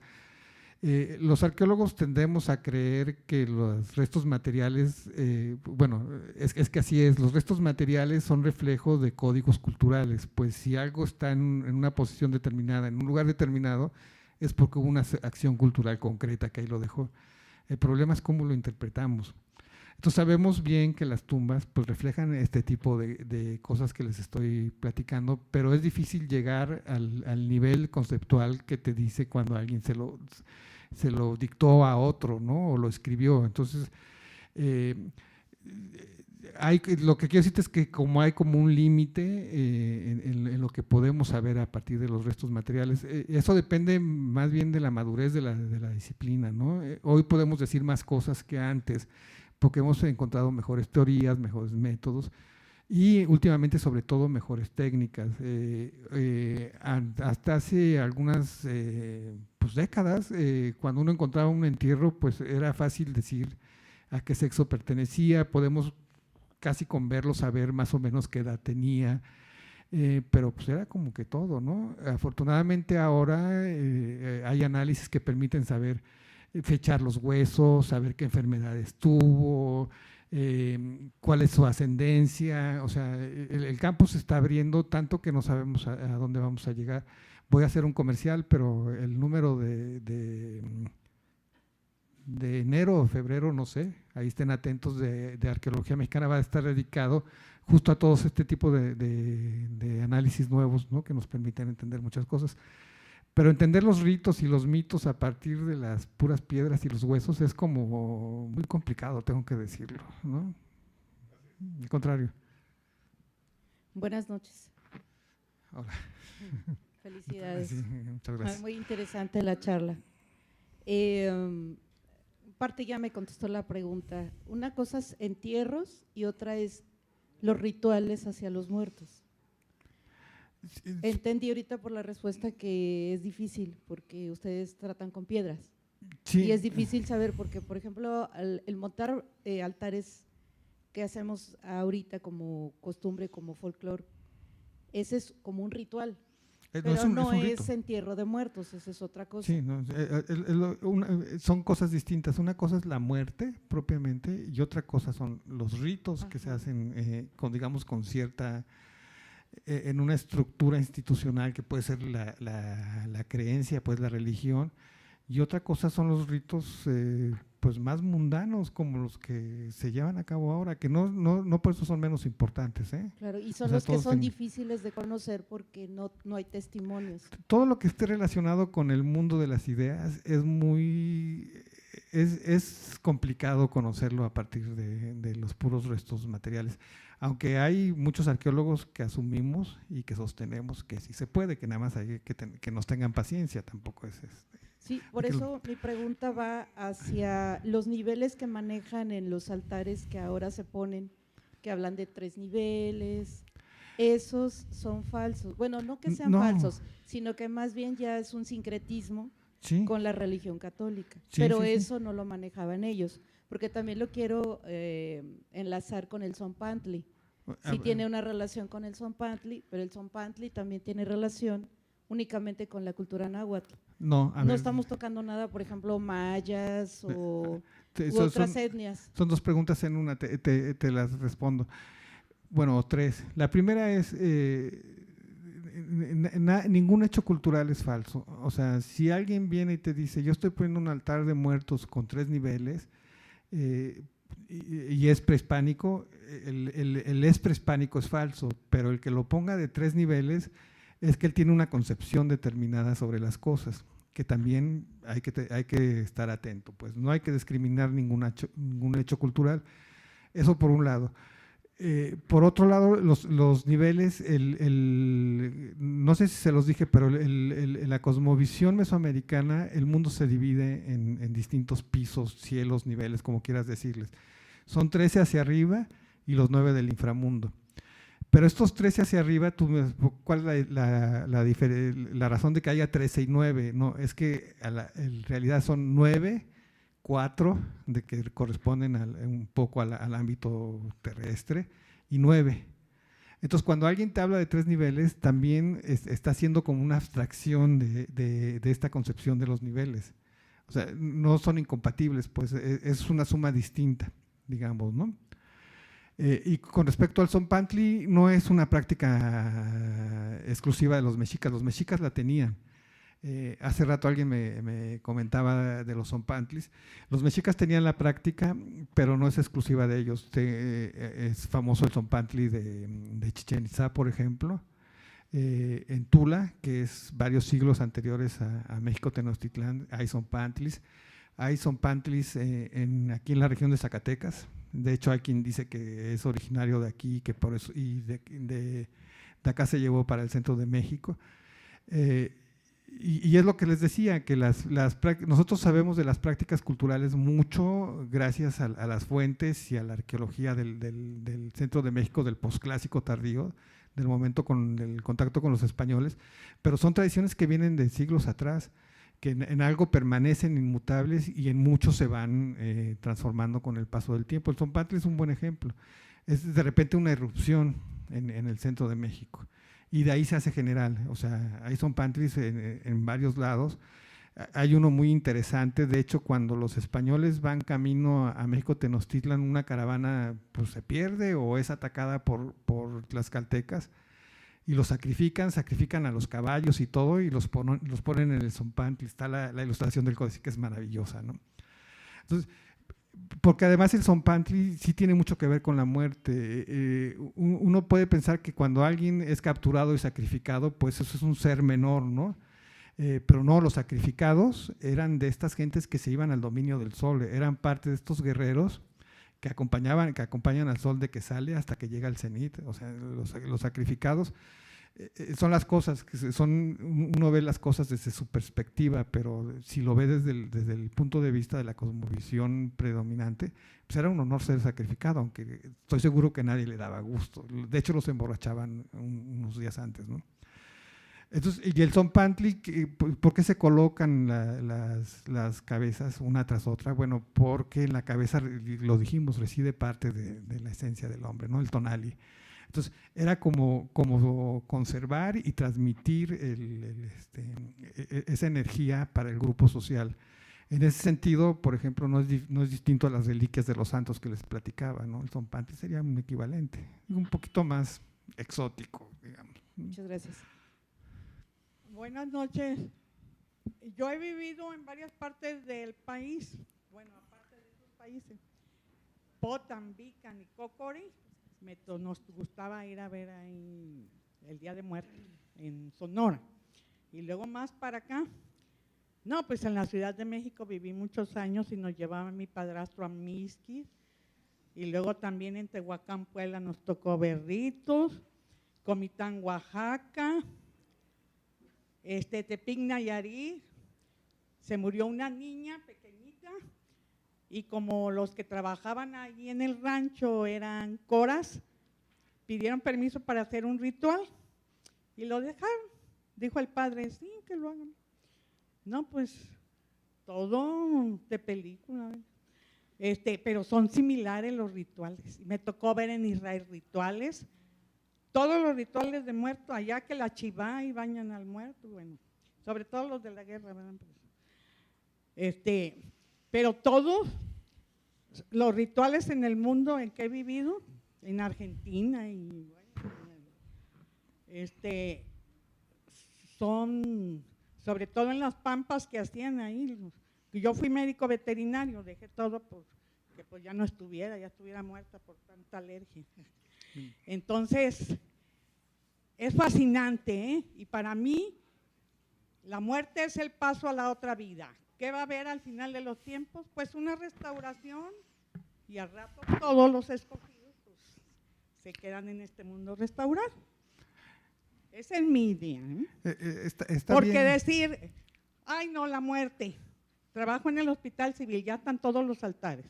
Los arqueólogos tendemos a creer que los restos materiales, bueno, es que así es, los restos materiales son reflejo de códigos culturales, pues si algo está en una posición determinada, en un lugar determinado, es porque hubo una acción cultural concreta que ahí lo dejó. El problema es cómo lo interpretamos. Entonces sabemos bien que las tumbas pues reflejan este tipo de cosas que les estoy platicando, pero es difícil llegar al nivel conceptual que te dice cuando alguien se lo dictó a otro, ¿no? O lo escribió. Entonces, lo que quiero decirte es que hay como un límite en lo que podemos saber a partir de los restos materiales. Eso depende más bien de la madurez de la disciplina, ¿no? Hoy podemos decir más cosas que antes, porque hemos encontrado mejores teorías, mejores métodos y últimamente sobre todo mejores técnicas. Hasta hace algunas pues décadas, cuando uno encontraba un entierro, pues era fácil decir a qué sexo pertenecía, podemos casi con verlo saber más o menos qué edad tenía, pero pues era como que todo, ¿no? Afortunadamente ahora hay análisis que permiten saber fechar los huesos, saber qué enfermedades tuvo, cuál es su ascendencia. O sea, el campo se está abriendo tanto que no sabemos a dónde vamos a llegar. Voy a hacer un comercial, pero el número de enero o febrero, no sé, ahí estén atentos, de Arqueología Mexicana, va a estar dedicado justo a todos este tipo de análisis nuevos, ¿no? Que nos permiten entender muchas cosas. Pero entender los ritos y los mitos a partir de las puras piedras y los huesos es como muy complicado, tengo que decirlo, ¿no? Al contrario. Buenas noches. Hola. Felicidades. Sí, muchas gracias. Muy interesante la charla. Parte ya me contestó la pregunta. Una cosa es entierros y otra es los rituales hacia los muertos. Entendí ahorita por la respuesta que es difícil porque ustedes tratan con piedras. Sí. Y es difícil saber porque, por ejemplo, el montar altares que hacemos ahorita como costumbre, como folclore, ese es como un ritual. Pero no es entierro de muertos, esa es otra cosa. Sí, no, son cosas distintas. Una cosa es la muerte propiamente y otra cosa son los ritos que se hacen digamos, con cierta… en una estructura institucional que puede ser la creencia, pues la religión, y otra cosa son los ritos pues más mundanos, como los que se llevan a cabo ahora, que no por eso son menos importantes. Claro, y son los que son difíciles de conocer porque no hay testimonios. Todo lo que esté relacionado con el mundo de las ideas es muy… es complicado conocerlo a partir de los puros restos materiales, aunque hay muchos arqueólogos que asumimos y que sostenemos que sí se puede, que nada más hay que nos tengan paciencia, tampoco es… Sí, por eso mi pregunta va hacia los niveles que manejan en los altares que ahora se ponen, que hablan de 3 niveles, esos son falsos. Bueno, no que sean falsos, sino que más bien ya es un sincretismo con la religión católica, pero eso no lo manejaban ellos, porque también lo quiero enlazar con el Tzompantli. Sí tiene una relación con el Tzompantli, pero el Tzompantli también tiene relación únicamente con la cultura náhuatl. No estamos tocando nada, por ejemplo, mayas u otras etnias. Son 2 preguntas en una, te las respondo. Bueno, 3. La primera es, ningún hecho cultural es falso. O sea, si alguien viene y te dice, yo estoy poniendo un altar de muertos con 3 niveles y es prehispánico, el es prehispánico es falso, pero el que lo ponga de 3 niveles es que él tiene una concepción determinada sobre las cosas, que también hay que estar atento, pues no hay que discriminar ningún hecho cultural, eso por un lado. Por otro lado, los niveles, no sé si se los dije, pero la cosmovisión mesoamericana, el mundo se divide en distintos pisos, cielos, niveles, como quieras decirles. Son 13 hacia arriba y los 9 del inframundo. Pero estos 13 hacia arriba, ¿cuál es la razón de que haya 13 y 9? No, es que en realidad son 9, 4, de que corresponden un poco al ámbito terrestre, y 9. Entonces, cuando alguien te habla de 3 niveles, también está haciendo como una abstracción de esta concepción de los niveles. O sea, no son incompatibles, pues es una suma distinta, digamos, ¿no? Y con respecto al Tzompantli, no es una práctica exclusiva de los mexicas la tenían. Hace rato alguien me comentaba de los Tzompantlis. Los mexicas tenían la práctica, pero no es exclusiva de ellos. Es famoso el Tzompantli de Chichén Itzá, por ejemplo, en Tula, que es varios siglos anteriores a México Tenochtitlán, hay Tzompantlis. Hay Tzompantlis aquí en la región de Zacatecas. De hecho, hay quien dice que es originario de aquí, que por eso, y de acá se llevó para el centro de México. Y es lo que les decía, que nosotros sabemos de las prácticas culturales mucho gracias a las fuentes y a la arqueología del centro de México, del posclásico tardío, del momento con el contacto con los españoles, pero son tradiciones que vienen de siglos atrás, que en algo permanecen inmutables y en muchos se van transformando con el paso del tiempo. El Tzompantli es un buen ejemplo. Es de repente una irrupción en el centro de México y de ahí se hace general. O sea, hay Tzompantlis en varios lados. Hay uno muy interesante, de hecho, cuando los españoles van camino a México Tenochtitlan, una caravana pues se pierde o es atacada por tlaxcaltecas, y los sacrifican a los caballos y todo, y los ponen en el Tzompantli. Está la ilustración del códice, que es maravillosa, ¿no? Entonces, porque además el Tzompantli sí tiene mucho que ver con la muerte. Uno puede pensar que cuando alguien es capturado y sacrificado, pues eso es un ser menor, ¿no? Pero no, los sacrificados eran de estas gentes que se iban al dominio del sol, eran parte de estos guerreros que acompañan al sol de que sale hasta que llega al cenit. O sea, los sacrificados son las cosas, uno ve las cosas desde su perspectiva, pero si lo ve desde el punto de vista de la cosmovisión predominante, pues era un honor ser sacrificado, aunque estoy seguro que nadie le daba gusto. De hecho, los emborrachaban unos días antes, ¿no? Entonces, y el Tzompantli, ¿por qué se colocan las cabezas una tras otra? Bueno, porque en la cabeza, lo dijimos, reside parte de la esencia del hombre, ¿no? El tonali. Entonces, era como conservar y transmitir esa energía para el grupo social. En ese sentido, por ejemplo, no es distinto a las reliquias de los santos que les platicaba, ¿no? El Tzompantli sería un equivalente, un poquito más exótico, digamos. Muchas gracias. Buenas noches. Yo he vivido en varias partes del país, bueno, aparte de esos países, Potan, Bican y Cocori. Nos gustaba ir a ver ahí el Día de Muertos en Sonora. Y luego más para acá, No, pues en la Ciudad de México viví muchos años y nos llevaba mi padrastro a Mixquis. Y luego también en Tehuacán, Puebla, nos tocó Berritos, Comitán, Oaxaca, Tepic, Nayarit. Se murió una niña pequeñita y como los que trabajaban allí en el rancho eran coras, pidieron permiso para hacer un ritual y lo dejaron. Dijo el padre, sí, que lo hagan. No, pues todo de película. Pero son similares los rituales. Me tocó ver en Israel rituales, todos los rituales de muerto, allá que la chivá y bañan al muerto, bueno, sobre todo los de la guerra, ¿verdad? Pero todos los rituales en el mundo en que he vivido, en Argentina y bueno, son sobre todo en las pampas que hacían ahí. Yo fui médico veterinario, dejé todo porque pues ya no estuviera, ya estuviera muerta por tanta alergia. Entonces, es fascinante, ¿eh? Y para mí, la muerte es el paso a la otra vida. ¿Qué va a haber al final de los tiempos? Pues una restauración y al rato todos los escogidos pues, se quedan en este mundo restaurado. Esa es mi idea. Está porque bien. decir, ay no, la muerte, trabajo en el hospital civil, ya están todos los altares.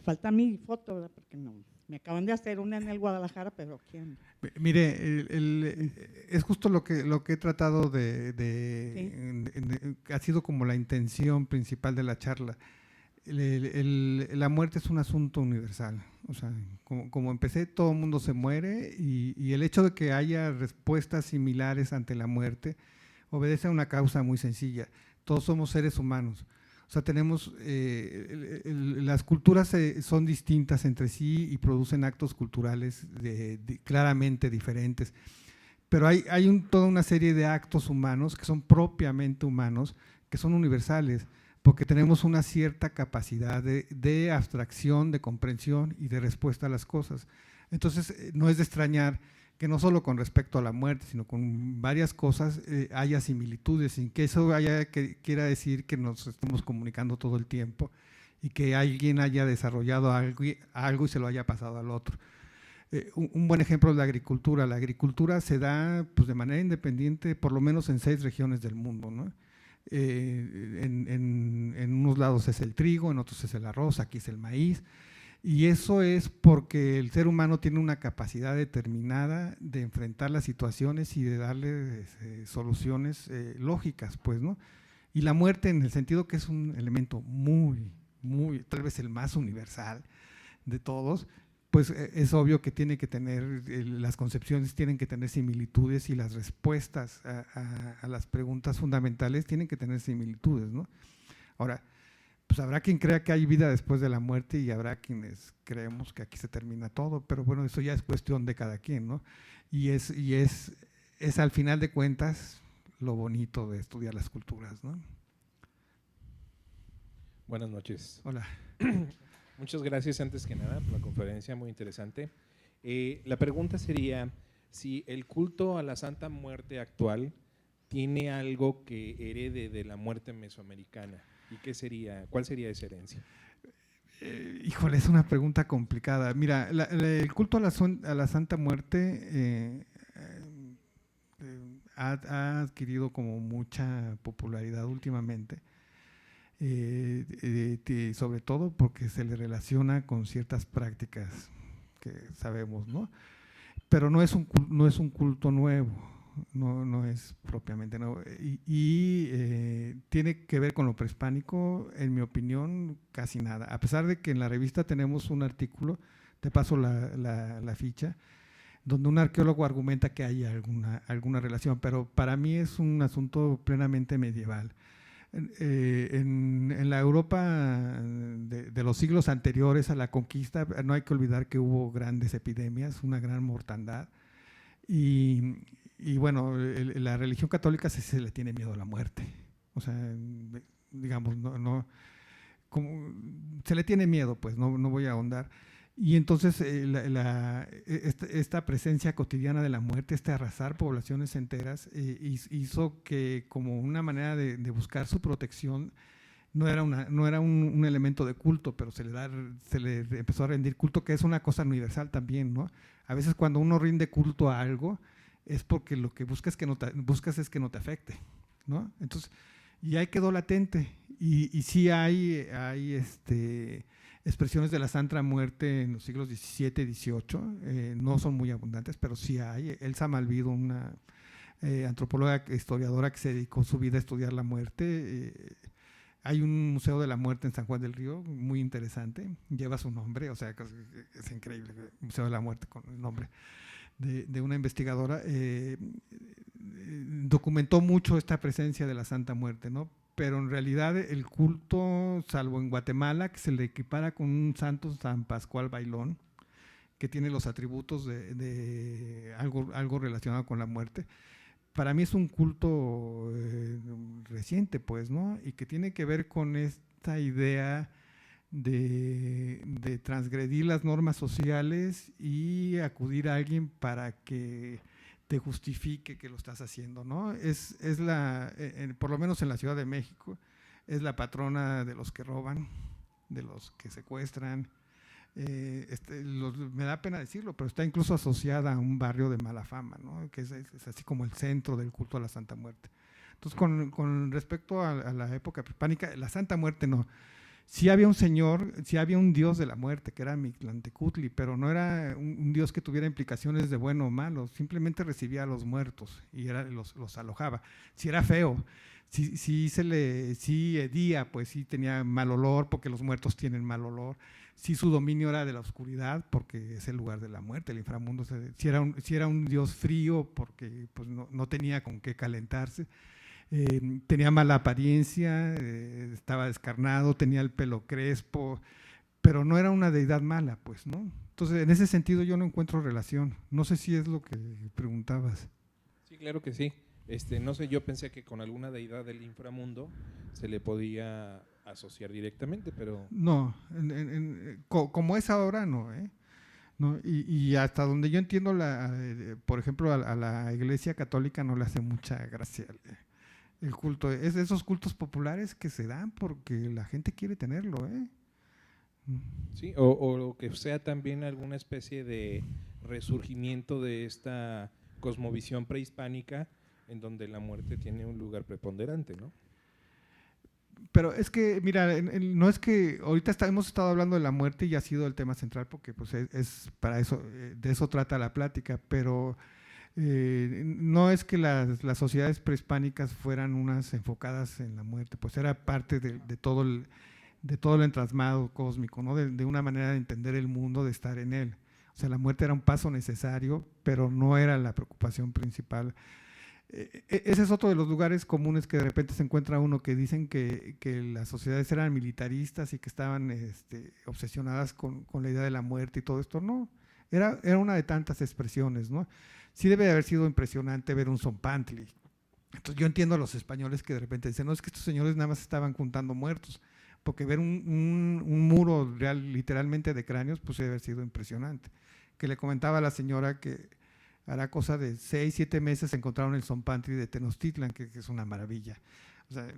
Falta mi foto, ¿verdad? Porque no, me acaban de hacer una en el Guadalajara, pero ¿quién? Mire, es justo lo que he tratado ha sido como la intención principal de la charla. La muerte es un asunto universal. O sea, como empecé, todo el mundo se muere y el hecho de que haya respuestas similares ante la muerte obedece a una causa muy sencilla. Todos somos seres humanos. O sea, tenemos, las culturas son distintas entre sí y producen actos culturales claramente diferentes, pero hay toda una serie de actos humanos que son propiamente humanos, que son universales, porque tenemos una cierta capacidad de abstracción, de comprensión y de respuesta a las cosas. Entonces, no es de extrañar que no solo con respecto a la muerte, sino con varias cosas haya similitudes, sin que eso quiera decir que nos estemos comunicando todo el tiempo y que alguien haya desarrollado algo y se lo haya pasado al otro. Un buen ejemplo es la agricultura. La agricultura se da pues, de manera independiente, por lo menos en 6 regiones del mundo, ¿no? En unos lados es el trigo, en otros es el arroz, aquí es el maíz. Y eso es porque el ser humano tiene una capacidad determinada de enfrentar las situaciones y de darle soluciones lógicas, pues, ¿no? Y la muerte, en el sentido que es un elemento muy, tal vez el más universal de todos, pues es obvio que tiene que tener, las concepciones tienen que tener similitudes y las respuestas a las preguntas fundamentales tienen que tener similitudes, ¿no? Ahora, pues habrá quien crea que hay vida después de la muerte y habrá quienes creemos que aquí se termina todo, pero bueno, eso ya es cuestión de cada quien, ¿no? Y es al final de cuentas lo bonito de estudiar las culturas, ¿no? Buenas noches. Hola. Muchas gracias antes que nada por la conferencia, muy interesante. La pregunta sería si el culto a la Santa Muerte actual tiene algo que herede de la muerte mesoamericana. ¿Y cuál sería esa herencia? Híjole, es una pregunta complicada. Mira, el culto a la Santa Muerte ha adquirido como mucha popularidad últimamente, sobre todo porque se le relaciona con ciertas prácticas que sabemos, ¿no? Pero no es un culto nuevo. No es propiamente nuevo. Y tiene que ver con lo prehispánico, en mi opinión, casi nada. A pesar de que en la revista tenemos un artículo, te paso la ficha, donde un arqueólogo argumenta que hay alguna relación, pero para mí es un asunto plenamente medieval. En la Europa de los siglos anteriores a la conquista, no hay que olvidar que hubo grandes epidemias, una gran mortandad, y bueno, la religión católica se le tiene miedo a la muerte. O sea, digamos, no como se le tiene miedo, pues no voy a ahondar. Y entonces esta presencia cotidiana de la muerte, este arrasar poblaciones enteras, hizo que como una manera de buscar su protección, no era un elemento de culto, pero se le empezó a rendir culto, que es una cosa universal también, ¿no? A veces cuando uno rinde culto a algo, es porque lo que buscas es que no te afecte, ¿no? Entonces, y ahí quedó latente, y sí hay expresiones de la Santa Muerte en los siglos XVII, XVIII, no son muy abundantes, pero sí hay. Elsa Malvido, una antropóloga, historiadora que se dedicó su vida a estudiar la muerte. Hay un museo de la muerte en San Juan del Río, muy interesante, lleva su nombre, o sea, es increíble, Museo de la Muerte con el nombre de una investigadora. Documentó mucho esta presencia de la Santa Muerte, ¿no? Pero en realidad el culto, salvo en Guatemala, que se le equipara con un santo, San Pascual Bailón, que tiene los atributos de algo relacionado con la muerte, para mí es un culto reciente, pues, ¿no? Y que tiene que ver con esta idea de transgredir las normas sociales y acudir a alguien para que te justifique que lo estás haciendo, ¿no? Es por lo menos en la Ciudad de México, es la patrona de los que roban, de los que secuestran. Me da pena decirlo, pero está incluso asociada a un barrio de mala fama, ¿no? Que es así como el centro del culto a la Santa Muerte. Entonces, con respecto a la época prehispánica, la Santa Muerte no. Sí había un señor, sí había un dios de la muerte, que era Mictlantecutli, pero no era un dios que tuviera implicaciones de bueno o malo, simplemente recibía a los muertos y los alojaba. Si era feo, si hedía, pues sí tenía mal olor, porque los muertos tienen mal olor. Si su dominio era de la oscuridad, porque es el lugar de la muerte, el inframundo. Si era un dios frío, porque pues no tenía con qué calentarse. Tenía mala apariencia, estaba descarnado, tenía el pelo crespo, pero no era una deidad mala, pues, ¿no? Entonces, en ese sentido yo no encuentro relación. No sé si es lo que preguntabas. Sí, claro que sí. No sé, yo pensé que con alguna deidad del inframundo se le podía asociar directamente, pero… No, como es ahora, no, ¿eh? No, y hasta donde yo entiendo, por ejemplo, a la Iglesia Católica no le hace mucha gracia el culto. Es de esos cultos populares que se dan porque la gente quiere tenerlo, ¿eh? Sí, o que sea también alguna especie de resurgimiento de esta cosmovisión prehispánica en donde la muerte tiene un lugar preponderante, ¿no? Pero es que, mira, no es que ahorita hemos estado hablando de la muerte y ha sido el tema central porque pues es para eso, de eso trata la plática, pero no es que las sociedades prehispánicas fueran unas enfocadas en la muerte, pues era parte de todo el entramado cósmico, ¿no? De una manera de entender el mundo, de estar en él. O sea, la muerte era un paso necesario, pero no era la preocupación principal. Ese es otro de los lugares comunes que de repente se encuentra uno que dicen que las sociedades eran militaristas y que estaban obsesionadas con la idea de la muerte y todo esto. No, era una de tantas expresiones, ¿no? Sí debe de haber sido impresionante ver un Zompantli. Entonces yo entiendo a los españoles que de repente dicen, no, es que estos señores nada más estaban juntando muertos, porque ver un muro real, literalmente de cráneos, pues debe haber sido impresionante. Que le comentaba a la señora que hará cosa de 6, 7 meses encontraron el Zompantli de Tenochtitlan, que es una maravilla. O sea,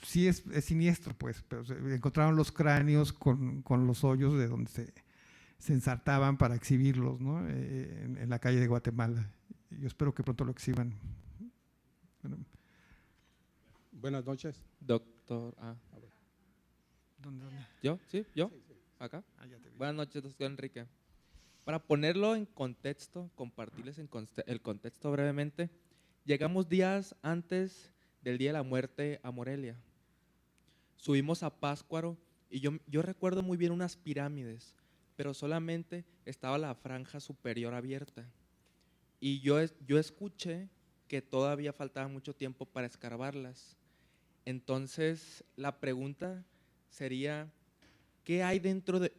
sí es siniestro, pues, pero encontraron los cráneos con los hoyos de donde se ensartaban para exhibirlos, ¿no? En la calle de Guatemala. Yo espero que pronto lo exhiban. Bueno. Buenas noches. Doctor. ¿Dónde? ¿Yo? ¿Sí? ¿Yo? Sí. ¿Acá? Ya te vi. Buenas noches, doctor Enrique. Para ponerlo en contexto, compartirles el contexto brevemente, llegamos días antes del Día de la Muerte a Morelia. Subimos a Pátzcuaro y yo recuerdo muy bien unas pirámides, pero solamente estaba la franja superior abierta. Y yo escuché que todavía faltaba mucho tiempo para escarbarlas. Entonces, la pregunta sería, ¿qué hay dentro de…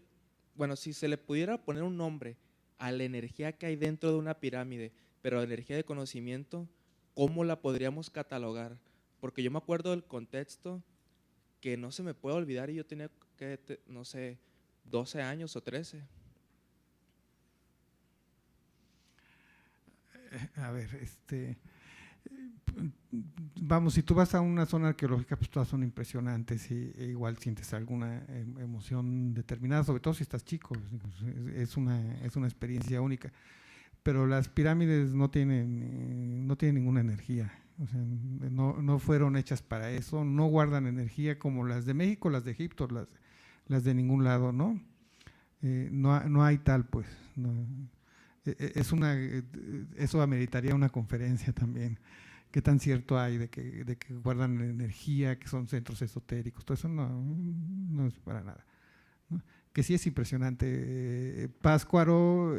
Bueno, si se le pudiera poner un nombre a la energía que hay dentro de una pirámide, pero energía de conocimiento, ¿cómo la podríamos catalogar? Porque yo me acuerdo del contexto que no se me puede olvidar y yo tenía que, no sé, 12 años o 13. A ver, vamos, si tú vas a una zona arqueológica, pues todas son impresionantes y igual sientes alguna emoción determinada, sobre todo si estás chico, es una experiencia única. Pero las pirámides no tienen ninguna energía, o sea, no fueron hechas para eso, no guardan energía como las de México, las de Egipto, las de ningún lado, ¿no? No hay tal, pues. No. Eso ameritaría una conferencia también. ¿Qué tan cierto hay de que guardan energía, que son centros esotéricos? Todo eso no es para nada, ¿no? Que sí es impresionante. Pátzcuaro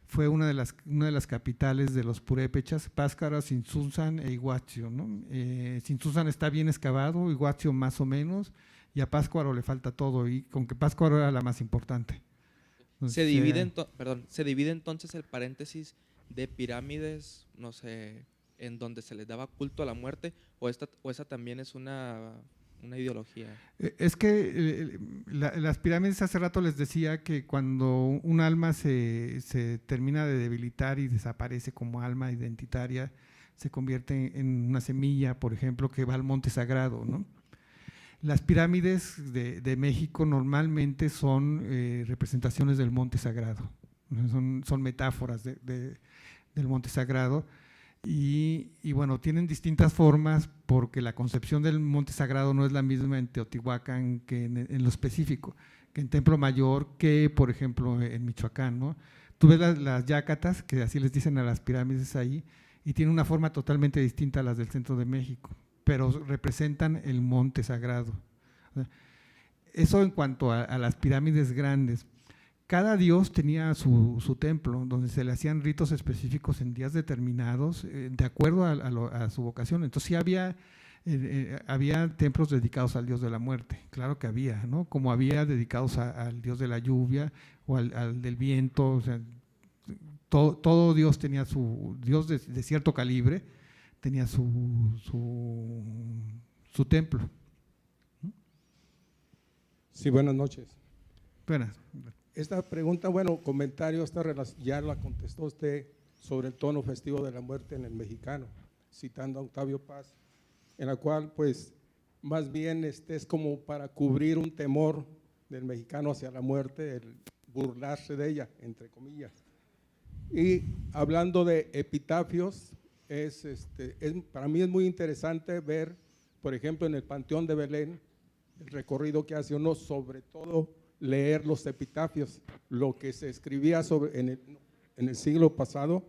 fue una de las capitales de los purépechas. Pátzcuaro, Tzintzuntzan e Iguazio, ¿no? Tzintzuntzan está bien excavado, Iguazio más o menos, y a Pátzcuaro le falta todo, y con que Pátzcuaro era la más importante. Entonces, se divide entonces el paréntesis de pirámides, no sé, en donde se les daba culto a la muerte, o esa también es una ideología. Es que las pirámides, hace rato les decía que cuando un alma se termina de debilitar y desaparece como alma identitaria, se convierte en una semilla, por ejemplo, que va al monte sagrado, ¿no? Las pirámides de México normalmente son representaciones del monte sagrado, son metáforas del monte sagrado, y bueno, tienen distintas formas porque la concepción del monte sagrado no es la misma en Teotihuacán que en lo específico, que en Templo Mayor, que por ejemplo en Michoacán, ¿no? Tú ves las yácatas, que así les dicen a las pirámides ahí, y tienen una forma totalmente distinta a las del centro de México, pero representan el monte sagrado. Eso en cuanto a las pirámides grandes. Cada dios tenía su templo, donde se le hacían ritos específicos en días determinados, de acuerdo a su vocación. Entonces sí había templos dedicados al dios de la muerte, claro que había, ¿no? Como había dedicados al dios de la lluvia o al del viento, o sea, todo dios tenía dios de cierto calibre, tenía su templo. Sí, buenas noches. Buenas. Esta pregunta, comentario, ya la contestó usted sobre el tono festivo de la muerte en el mexicano, citando a Octavio Paz, en la cual, pues, más bien es como para cubrir un temor del mexicano hacia la muerte, el burlarse de ella, entre comillas. Y hablando de epitafios, para mí es muy interesante ver, por ejemplo, en el Panteón de Belén, el recorrido que hace uno, sobre todo leer los epitafios, lo que se escribía en el siglo pasado,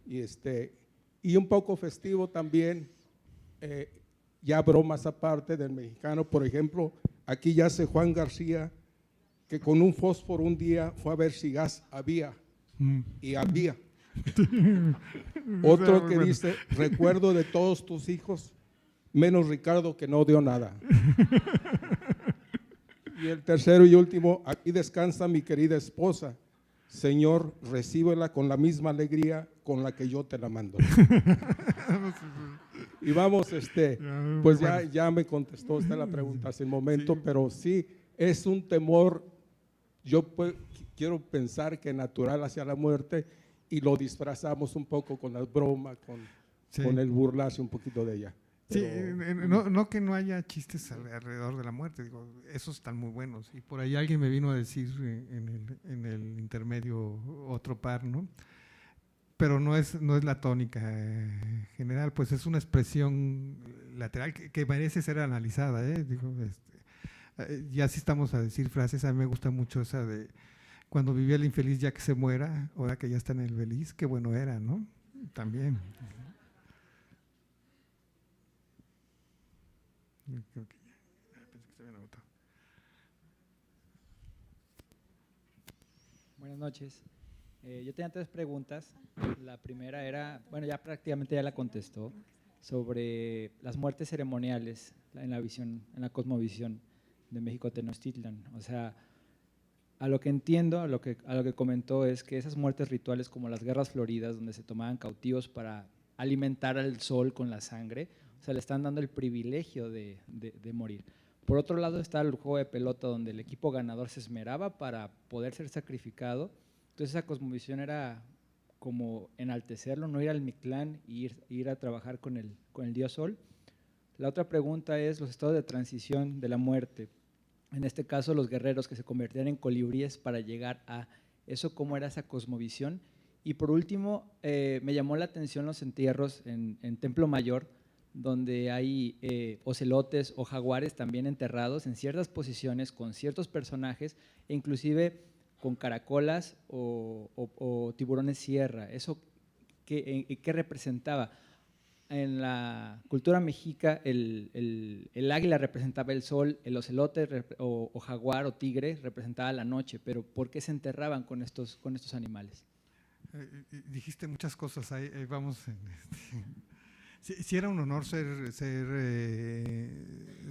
y un poco festivo también, ya bromas aparte del mexicano. Por ejemplo, aquí yace Juan García, que con un fósforo un día fue a ver si gas había, y había. Otro que dice: recuerdo de todos tus hijos, menos Ricardo, que no dio nada. Y el tercero y último: aquí descansa mi querida esposa, Señor, recíbela con la misma alegría con la que yo te la mando. Y vamos, pues ya me contestó usted la pregunta hace un momento, sí. Pero sí, es un temor, yo quiero pensar que natural hacia la muerte, y lo disfrazamos un poco con las bromas, con el burlarse un poquito de ella. Sí, no que no haya chistes alrededor de la muerte, digo, esos están muy buenos. Y por ahí alguien me vino a decir en el intermedio otro par, ¿no? Pero no es la tónica general, pues es una expresión lateral que merece ser analizada, ¿eh? Digo, ya si estamos a decir frases, a mí me gusta mucho esa de: cuando vivía el infeliz ya que se muera, ahora que ya está en el feliz, qué bueno era, ¿no? También. Creo que pensé que se habían agotado. Buenas noches. Yo tenía 3 preguntas. La primera era, ya prácticamente ya la contestó, sobre las muertes ceremoniales en la cosmovisión de México Tenochtitlan. O sea, a lo que entiendo, a lo que comentó, es que esas muertes rituales, como las guerras floridas, donde se tomaban cautivos para alimentar al sol con la sangre, o sea, le están dando el privilegio de morir. Por otro lado está el juego de pelota, donde el equipo ganador se esmeraba para poder ser sacrificado. Entonces esa cosmovisión era como enaltecerlo, no ir al Mictlán y ir a trabajar con el dios Sol. La otra pregunta es los estados de transición de la muerte. En este caso, los guerreros que se convertían en colibríes para llegar a eso, cómo era esa cosmovisión. Y por último, me llamó la atención los entierros en Templo Mayor, donde hay ocelotes o jaguares también enterrados en ciertas posiciones con ciertos personajes, e inclusive con caracolas o tiburones sierra. ¿Eso qué representaba? En la cultura mexica el águila representaba el sol, el ocelote o jaguar o tigre representaba la noche, pero ¿por qué se enterraban con estos animales? Dijiste muchas cosas, ahí vamos. Sí era un honor ser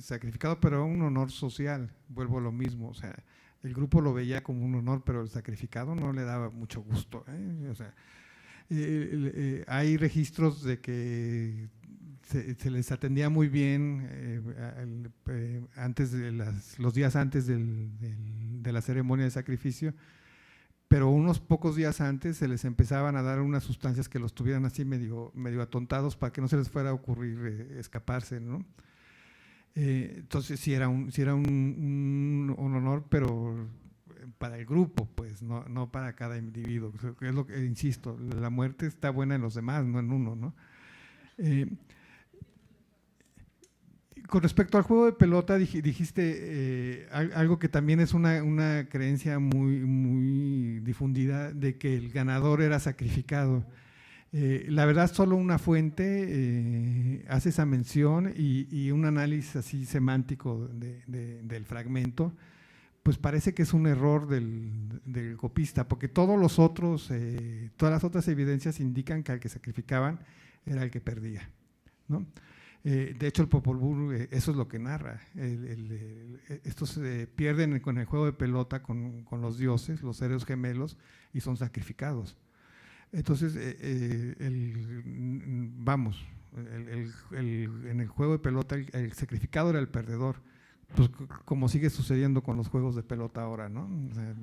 sacrificado, pero era un honor social, vuelvo a lo mismo, o sea, el grupo lo veía como un honor, pero el sacrificado no le daba mucho gusto, o sea, hay registros de que se les atendía muy bien los días antes de la ceremonia de sacrificio, pero unos pocos días antes se les empezaban a dar unas sustancias que los tuvieran así medio atontados para que no se les fuera a ocurrir escaparse, ¿no? Entonces sí era un honor, pero para el grupo, pues, no para cada individuo. Es lo que insisto, la muerte está buena en los demás, no en uno, ¿no? Con respecto al juego de pelota, dijiste algo que también es una creencia muy difundida, de que el ganador era sacrificado. La verdad, solo una fuente hace esa mención y un análisis así semántico del fragmento, pues parece que es un error del copista, porque todas las otras evidencias indican que al que sacrificaban era el que perdía, ¿no? De hecho, el Popol Vuh, eso es lo que narra. Estos pierden con el juego de pelota con los dioses, los héroes gemelos, y son sacrificados. Entonces, en el juego de pelota, el sacrificado era el perdedor, pues como sigue sucediendo con los juegos de pelota ahora, ¿no? O sea,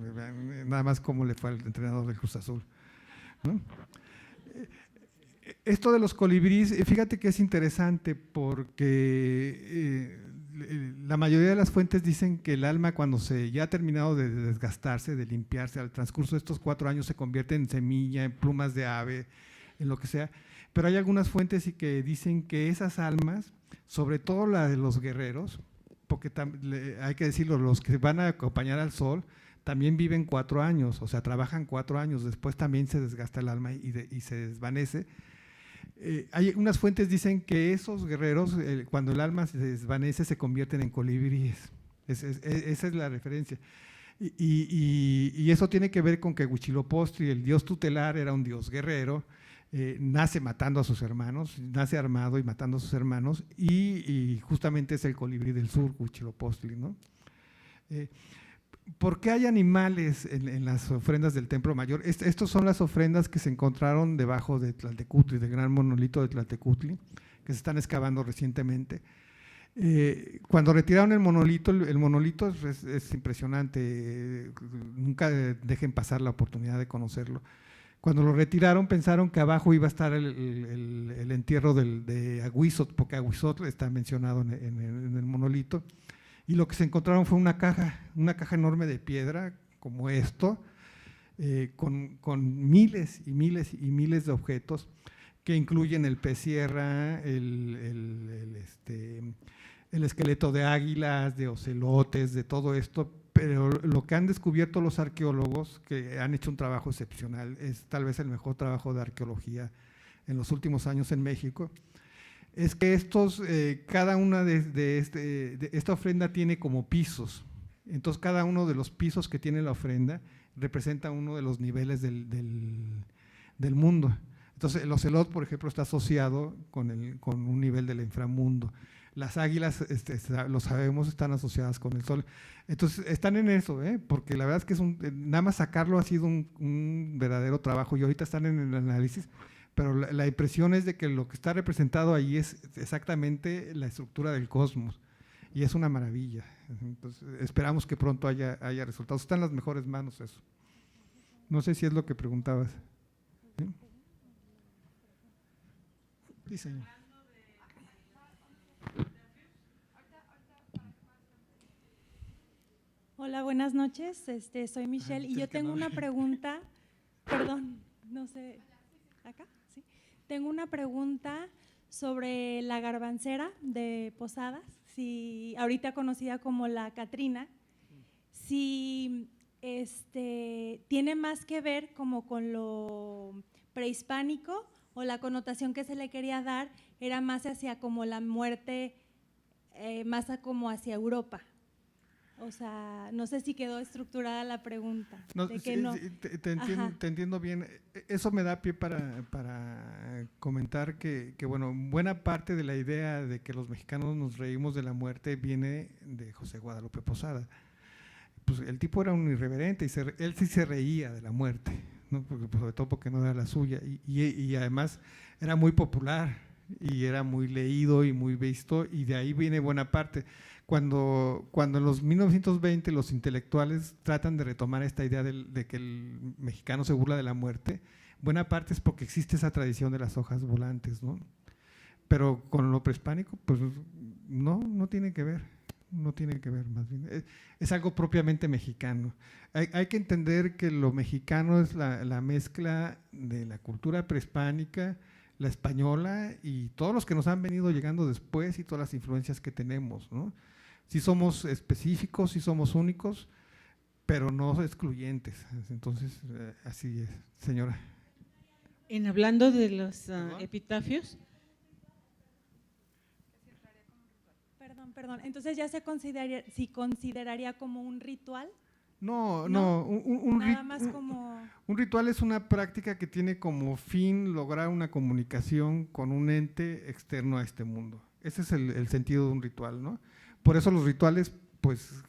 nada más cómo le fue al entrenador del Cruz Azul, ¿no? Esto de los colibríes, fíjate que es interesante porque la mayoría de las fuentes dicen que el alma, cuando ya ha terminado de desgastarse, de limpiarse, al transcurso de estos 4 años se convierte en semilla, en plumas de ave, en lo que sea, pero hay algunas fuentes que dicen que esas almas, sobre todo la de los guerreros, porque hay que decirlo, los que van a acompañar al sol, también viven 4 años, o sea, trabajan 4 años, después también se desgasta el alma y se desvanece. Hay unas fuentes dicen que esos guerreros, cuando el alma se desvanece, se convierten en colibríes. Esa es la referencia. Y eso tiene que ver con que Huitzilopochtli, el dios tutelar, era un dios guerrero, nace matando a sus hermanos, nace armado y matando a sus hermanos, y justamente es el colibrí del sur, Huitzilopochtli, ¿no? ¿Por qué hay animales en las ofrendas del Templo Mayor? Estas son las ofrendas que se encontraron debajo de Tlaltecutli, del gran monolito de Tlaltecutli, que se están excavando recientemente. Cuando retiraron el monolito es impresionante, nunca dejen pasar la oportunidad de conocerlo. Cuando lo retiraron pensaron que abajo iba a estar el entierro de Agüizotl, porque Agüizotl está mencionado en el monolito. Y lo que se encontraron fue una caja enorme de piedra, como esto, con miles y miles y miles de objetos que incluyen el pez sierra, el esqueleto de águilas, de ocelotes, de todo esto. Pero lo que han descubierto los arqueólogos, que han hecho un trabajo excepcional, es tal vez el mejor trabajo de arqueología en los últimos años en México, es que cada una de esta ofrenda tiene como pisos. Entonces, cada uno de los pisos que tiene la ofrenda representa uno de los niveles del mundo. Entonces, el ocelot, por ejemplo, está asociado con un nivel del inframundo. Las águilas, lo sabemos, están asociadas con el sol. Entonces, están en eso, porque la verdad es que nada más sacarlo ha sido un verdadero trabajo, y ahorita están en el análisis. Pero la impresión es de que lo que está representado ahí es exactamente la estructura del cosmos, y es una maravilla. Entonces, esperamos que pronto haya resultados. Está en las mejores manos eso. No sé si es lo que preguntabas, ¿sí? Sí, señor. Hola, buenas noches. Soy Michelle y yo tengo una pregunta. Perdón, no sé. ¿Acá? Sí. Tengo una pregunta sobre la garbancera de Posadas, ahorita conocida como la Catrina, si tiene más que ver como con lo prehispánico o la connotación que se le quería dar era más hacia como la muerte, más como hacia Europa. O sea, no sé si quedó estructurada la pregunta. No, de que sí, no. sí, te entiendo bien. Eso me da pie para comentar que, bueno, buena parte de la idea de que los mexicanos nos reímos de la muerte viene de José Guadalupe Posada. Pues el tipo era un irreverente y él sí se reía de la muerte, ¿no? Porque, pues, sobre todo porque no era la suya y además era muy popular y era muy leído y muy visto, y de ahí viene buena parte. Cuando en los 1920 los intelectuales tratan de retomar esta idea de que el mexicano se burla de la muerte, buena parte es porque existe esa tradición de las hojas volantes, ¿no? Pero con lo prehispánico, pues no tiene que ver, no tiene que ver, más bien. Es algo propiamente mexicano. Hay que entender que lo mexicano es la mezcla de la cultura prehispánica, la española y todos los que nos han venido llegando después y todas las influencias que tenemos, ¿no? Sí somos específicos, sí somos únicos, pero no excluyentes. Entonces, así es, señora. Hablando de los epitafios. Perdón. Entonces ya se consideraría como un ritual. No. Nada más como… Un ritual es una práctica que tiene como fin lograr una comunicación con un ente externo a este mundo. Ese es el sentido de un ritual, ¿no? Por eso los rituales, pues,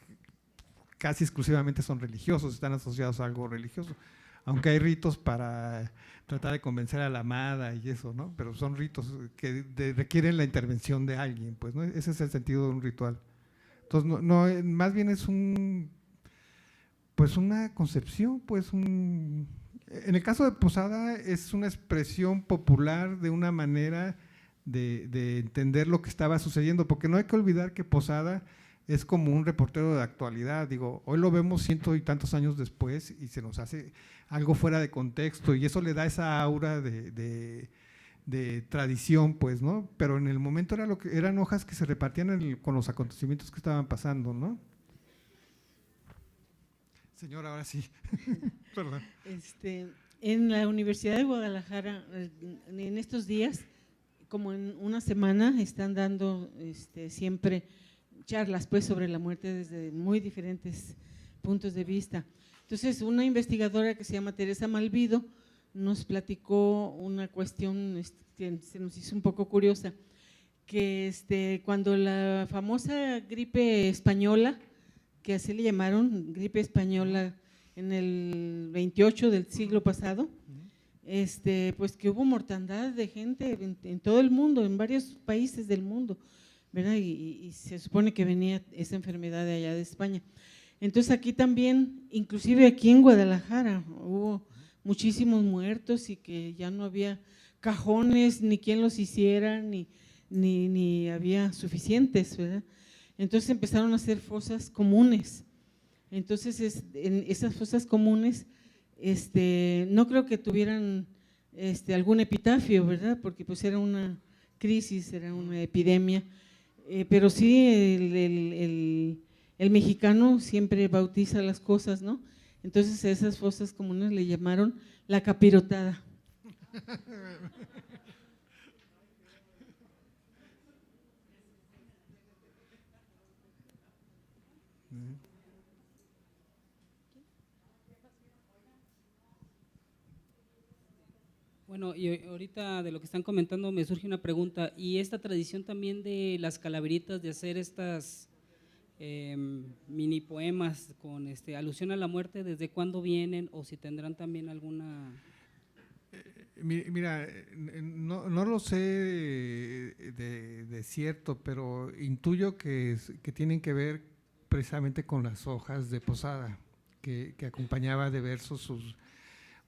casi exclusivamente son religiosos, están asociados a algo religioso. Aunque hay ritos para tratar de convencer a la amada y eso, ¿no? Pero son ritos que requieren la intervención de alguien, pues, ¿no? Ese es el sentido de un ritual. Entonces, más bien es pues una concepción, pues en el caso de Posada es una expresión popular de una manera de entender lo que estaba sucediendo, porque no hay que olvidar que Posada es como un reportero de actualidad. Digo, hoy lo vemos 100 y tantos años después y se nos hace algo fuera de contexto y eso le da esa aura de tradición, pues, ¿no? Pero en el momento eran hojas que se repartían con los acontecimientos que estaban pasando, ¿no? Señora, ahora sí. Perdón. En la Universidad de Guadalajara, en estos días, como en una semana, están dando siempre charlas, pues, sobre la muerte desde muy diferentes puntos de vista. Entonces, una investigadora que se llama Teresa Malvido nos platicó una cuestión que se nos hizo un poco curiosa, que cuando la famosa gripe española, que así le llamaron, gripe española en el 28 del siglo pasado, pues que hubo mortandad de gente en todo el mundo, en varios países del mundo, ¿verdad? Y se supone que venía esa enfermedad de allá de España. Entonces aquí también, inclusive aquí en Guadalajara, hubo muchísimos muertos y que ya no había cajones, ni quien los hiciera, ni había suficientes, ¿verdad? Entonces empezaron a hacer fosas comunes. Entonces en esas fosas comunes no creo que tuvieran algún epitafio, ¿verdad? Porque pues era una crisis, era una epidemia, pero sí el mexicano siempre bautiza las cosas, ¿no? Entonces a esas fosas comunes le llamaron la capirotada. Bueno, y ahorita de lo que están comentando me surge una pregunta, y esta tradición también de las calaveritas, de hacer estas mini poemas con alusión a la muerte, ¿desde cuándo vienen o si tendrán también alguna? Mira, no lo sé de cierto, pero intuyo que tienen que ver precisamente con las hojas de Posada, que acompañaba de versos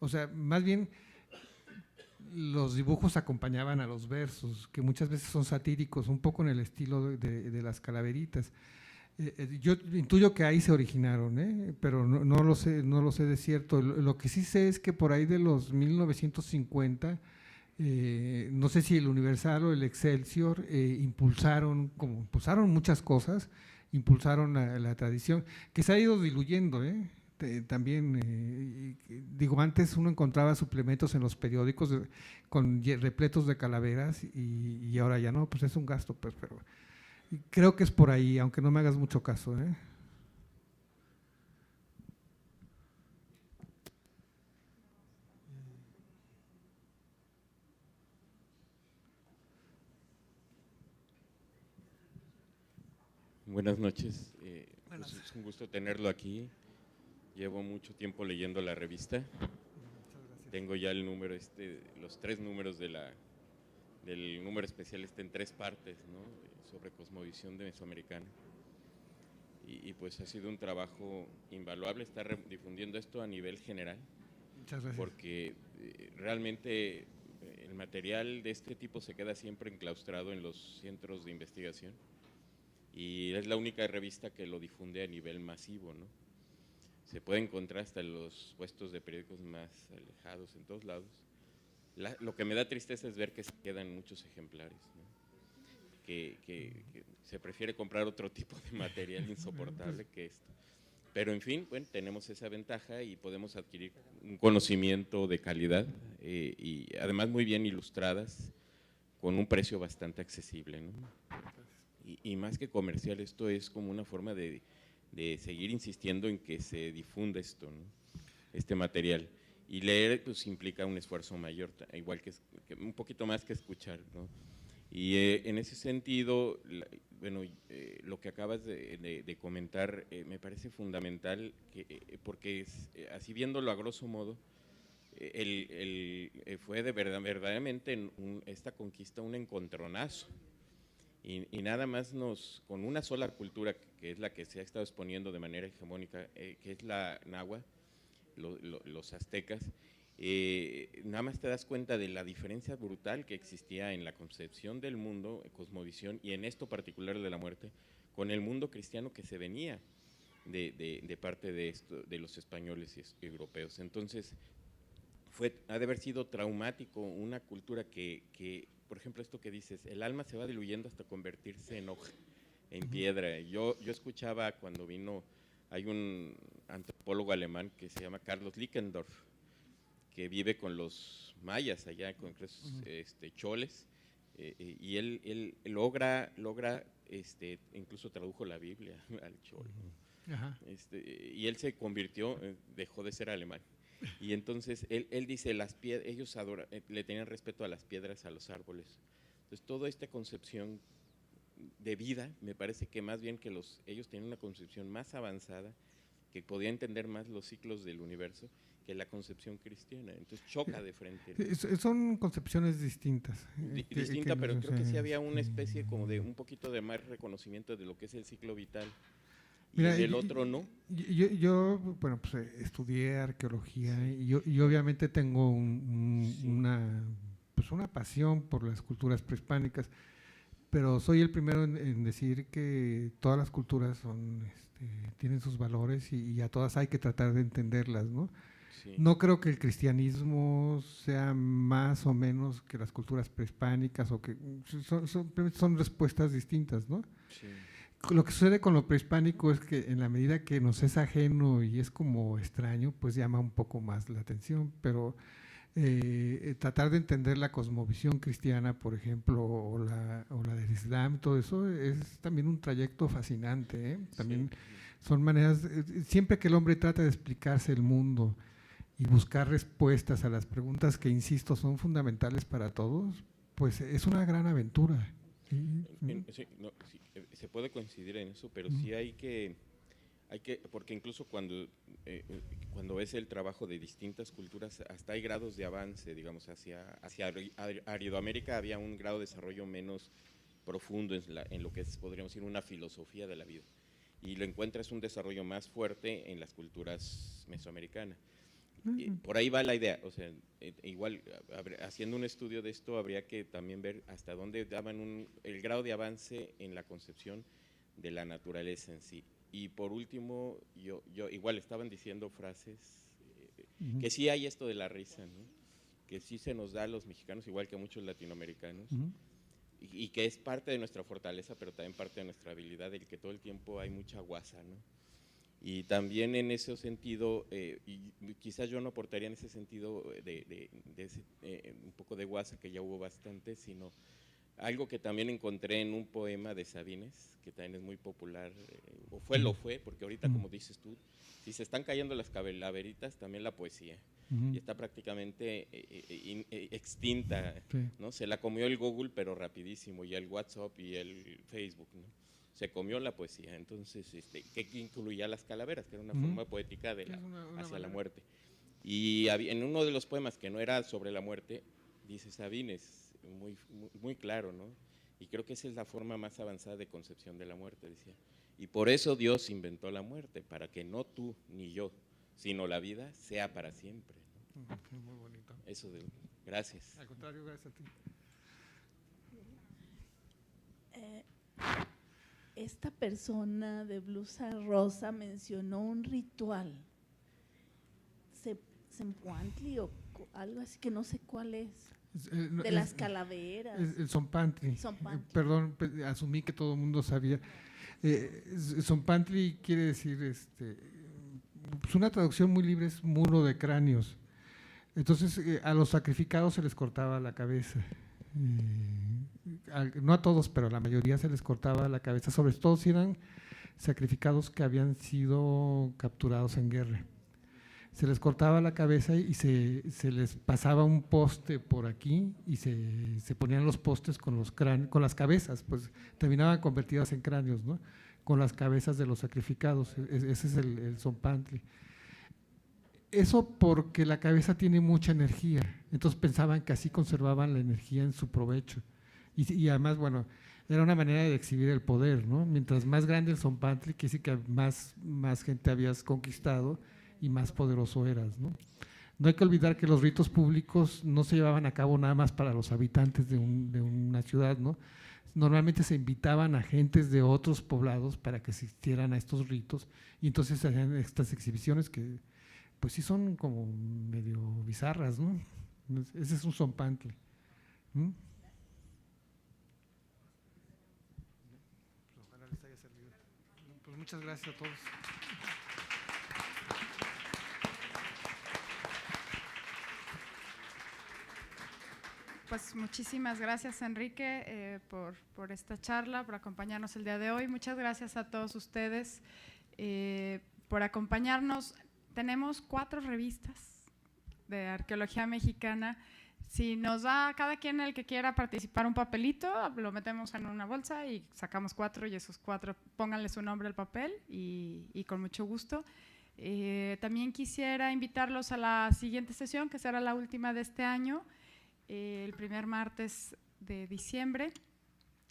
o sea, más bien los dibujos acompañaban a los versos, que muchas veces son satíricos, un poco en el estilo de las calaveritas. Yo intuyo que ahí se originaron, pero no lo sé de cierto. Lo que sí sé es que por ahí de los 1950, no sé si el Universal o el Excelsior impulsaron muchas cosas, impulsaron la tradición, que se ha ido diluyendo, también, digo, antes uno encontraba suplementos en los periódicos repletos de calaveras y ahora ya no, pues es un gasto, pues, pero creo que es por ahí, aunque no me hagas mucho caso, Buenas noches, pues es un gusto tenerlo aquí. Llevo mucho tiempo leyendo la revista. Tengo ya el número, los 3 números del número especial en 3 partes, ¿no? Sobre cosmovisión de Mesoamericana. Y pues ha sido un trabajo invaluable estar difundiendo esto a nivel general. Muchas gracias. Porque realmente el material de este tipo se queda siempre enclaustrado en los centros de investigación. Y es la única revista que lo difunde a nivel masivo, ¿no? Se puede encontrar hasta en los puestos de periódicos más alejados, en todos lados. Lo que me da tristeza es ver que se quedan muchos ejemplares, ¿no? Que se prefiere comprar otro tipo de material insoportable que esto. Pero en fin, bueno, tenemos esa ventaja y podemos adquirir un conocimiento de calidad y además muy bien ilustradas con un precio bastante accesible, ¿no? Y más que comercial, esto es como una forma de seguir insistiendo en que se difunda esto, ¿no? Este material. Y leer pues implica un esfuerzo mayor, igual que un poquito más que escuchar, ¿no? Y en ese sentido, bueno, lo que acabas de comentar me parece fundamental, porque así viéndolo a grosso modo, fue verdaderamente esta conquista un encontronazo. Y nada más con una sola cultura, que es la que se ha estado exponiendo de manera hegemónica, que es la náhuatl, los aztecas, nada más te das cuenta de la diferencia brutal que existía en la concepción del mundo, cosmovisión, y en esto particular de la muerte, con el mundo cristiano que se venía de parte de los españoles y europeos. Entonces, ha de haber sido traumático una cultura que por ejemplo, esto que dices, el alma se va diluyendo hasta convertirse en hoja, en piedra. Yo escuchaba cuando hay un antropólogo alemán que se llama Carlos Lickendorf, que vive con los mayas allá, con los choles, y él logra incluso tradujo la Biblia al chol. Ajá. Y él se convirtió, dejó de ser alemán. Y entonces él dice, ellos le tenían respeto a las piedras, a los árboles. Entonces toda esta concepción de vida, me parece que más bien que ellos tenían una concepción más avanzada, que podía entender más los ciclos del universo que la concepción cristiana. Entonces choca de frente, ¿no? Son concepciones distintas. Distinta, pero creo que sí había una especie como de un poquito de más reconocimiento de lo que es el ciclo vital. Mira, y el otro no. Yo bueno, pues estudié arqueología y obviamente tengo una pasión por las culturas prehispánicas, pero soy el primero en decir que todas las culturas tienen sus valores y a todas hay que tratar de entenderlas, ¿no? Sí. No creo que el cristianismo sea más o menos que las culturas prehispánicas, o que son respuestas distintas, ¿no? Sí. Lo que sucede con lo prehispánico es que en la medida que nos es ajeno y es como extraño, pues llama un poco más la atención, pero tratar de entender la cosmovisión cristiana, por ejemplo, o la del Islam, todo eso es también un trayecto fascinante, ¿eh? También son maneras, siempre que el hombre trata de explicarse el mundo y buscar respuestas a las preguntas que, insisto, son fundamentales para todos, pues es una gran aventura. Sí, se puede coincidir en eso, pero sí hay que, porque incluso cuando ves el trabajo de distintas culturas, hasta hay grados de avance, digamos, hacia Aridoamérica había un grado de desarrollo menos profundo en lo que podríamos decir una filosofía de la vida, y lo encuentras un desarrollo más fuerte en las culturas mesoamericanas. Por ahí va la idea, o sea, igual haciendo un estudio de esto habría que también ver hasta dónde daban el grado de avance en la concepción de la naturaleza en sí. Y por último, yo igual estaban diciendo frases, que sí hay esto de la risa, ¿no? Que sí se nos da a los mexicanos, igual que a muchos latinoamericanos, y que es parte de nuestra fortaleza, pero también parte de nuestra habilidad, el que todo el tiempo hay mucha guasa, ¿no? Y también en ese sentido, y quizás yo no aportaría en ese sentido un poco de guasa, que ya hubo bastante, sino algo que también encontré en un poema de Sabines, que también es muy popular, o fue, porque ahorita, como dices tú, si se están cayendo las calaveritas, también la poesía, y está prácticamente extinta, ¿no? Se la comió el Google, pero rapidísimo, y el WhatsApp y el Facebook, ¿no? Se comió la poesía, entonces, que incluía las calaveras, que era una forma poética de hacia la muerte. Y en uno de los poemas que no era sobre la muerte, dice Sabines, muy claro, ¿no? Y creo que esa es la forma más avanzada de concepción de la muerte, decía. Y por eso Dios inventó la muerte, para que no tú ni yo, sino la vida sea para siempre, ¿no? Muy bonito. Eso gracias. Al contrario, gracias a ti. Esta persona de blusa rosa mencionó un ritual, Zempoantli o algo así, que no sé cuál es, de las calaveras. El Zompantli. Perdón, asumí que todo el mundo sabía. Zompantli quiere decir, pues una traducción muy libre es muro de cráneos. Entonces a los sacrificados se les cortaba la cabeza. No a todos, pero a la mayoría se les cortaba la cabeza, sobre todo si eran sacrificados que habían sido capturados en guerra. Se les cortaba la cabeza y se les pasaba un poste por aquí y se ponían los postes con las cabezas, pues terminaban convertidas en cráneos, ¿no? Con las cabezas de los sacrificados. Ese es el Zompantli. Eso porque la cabeza tiene mucha energía, entonces pensaban que así conservaban la energía en su provecho. Y además, bueno, era una manera de exhibir el poder, ¿no? Mientras más grande el Zompantli, quiere decir que más gente habías conquistado y más poderoso eras, ¿no? No hay que olvidar que los ritos públicos no se llevaban a cabo nada más para los habitantes de una ciudad, ¿no? Normalmente se invitaban a gentes de otros poblados para que asistieran a estos ritos, y entonces se hacían estas exhibiciones que pues sí son como medio bizarras, ¿no? Ese es un Zompantli. Ojalá les haya servido. Pues muchas gracias a todos. Pues muchísimas gracias, Enrique, por esta charla, por acompañarnos el día de hoy. Muchas gracias a todos ustedes por acompañarnos. Tenemos 4 revistas de arqueología mexicana. Si nos da cada quien, el que quiera participar, un papelito, lo metemos en una bolsa y sacamos 4, y esos 4 pónganle su nombre al papel y con mucho gusto. También quisiera invitarlos a la siguiente sesión, que será la última de este año, el primer martes de diciembre.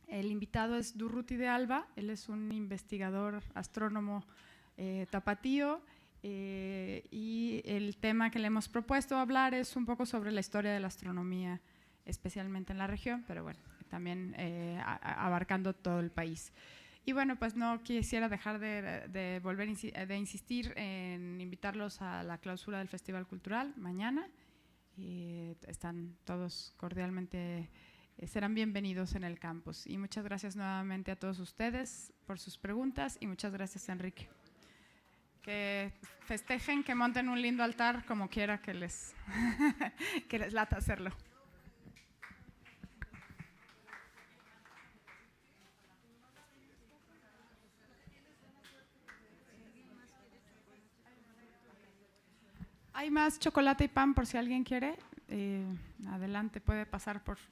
El invitado es Durruti de Alba, él es un investigador astrónomo tapatío. Y el tema que le hemos propuesto hablar es un poco sobre la historia de la astronomía, especialmente en la región, pero bueno, también abarcando todo el país. Y bueno, pues no quisiera dejar de volver de insistir en invitarlos a la clausura del Festival Cultural mañana. Están todos cordialmente, serán bienvenidos en el campus. Y muchas gracias nuevamente a todos ustedes por sus preguntas, y muchas gracias, Enrique. Que festejen, que monten un lindo altar, como quiera que les lata hacerlo. Hay más chocolate y pan por si alguien quiere. Adelante, puede pasar por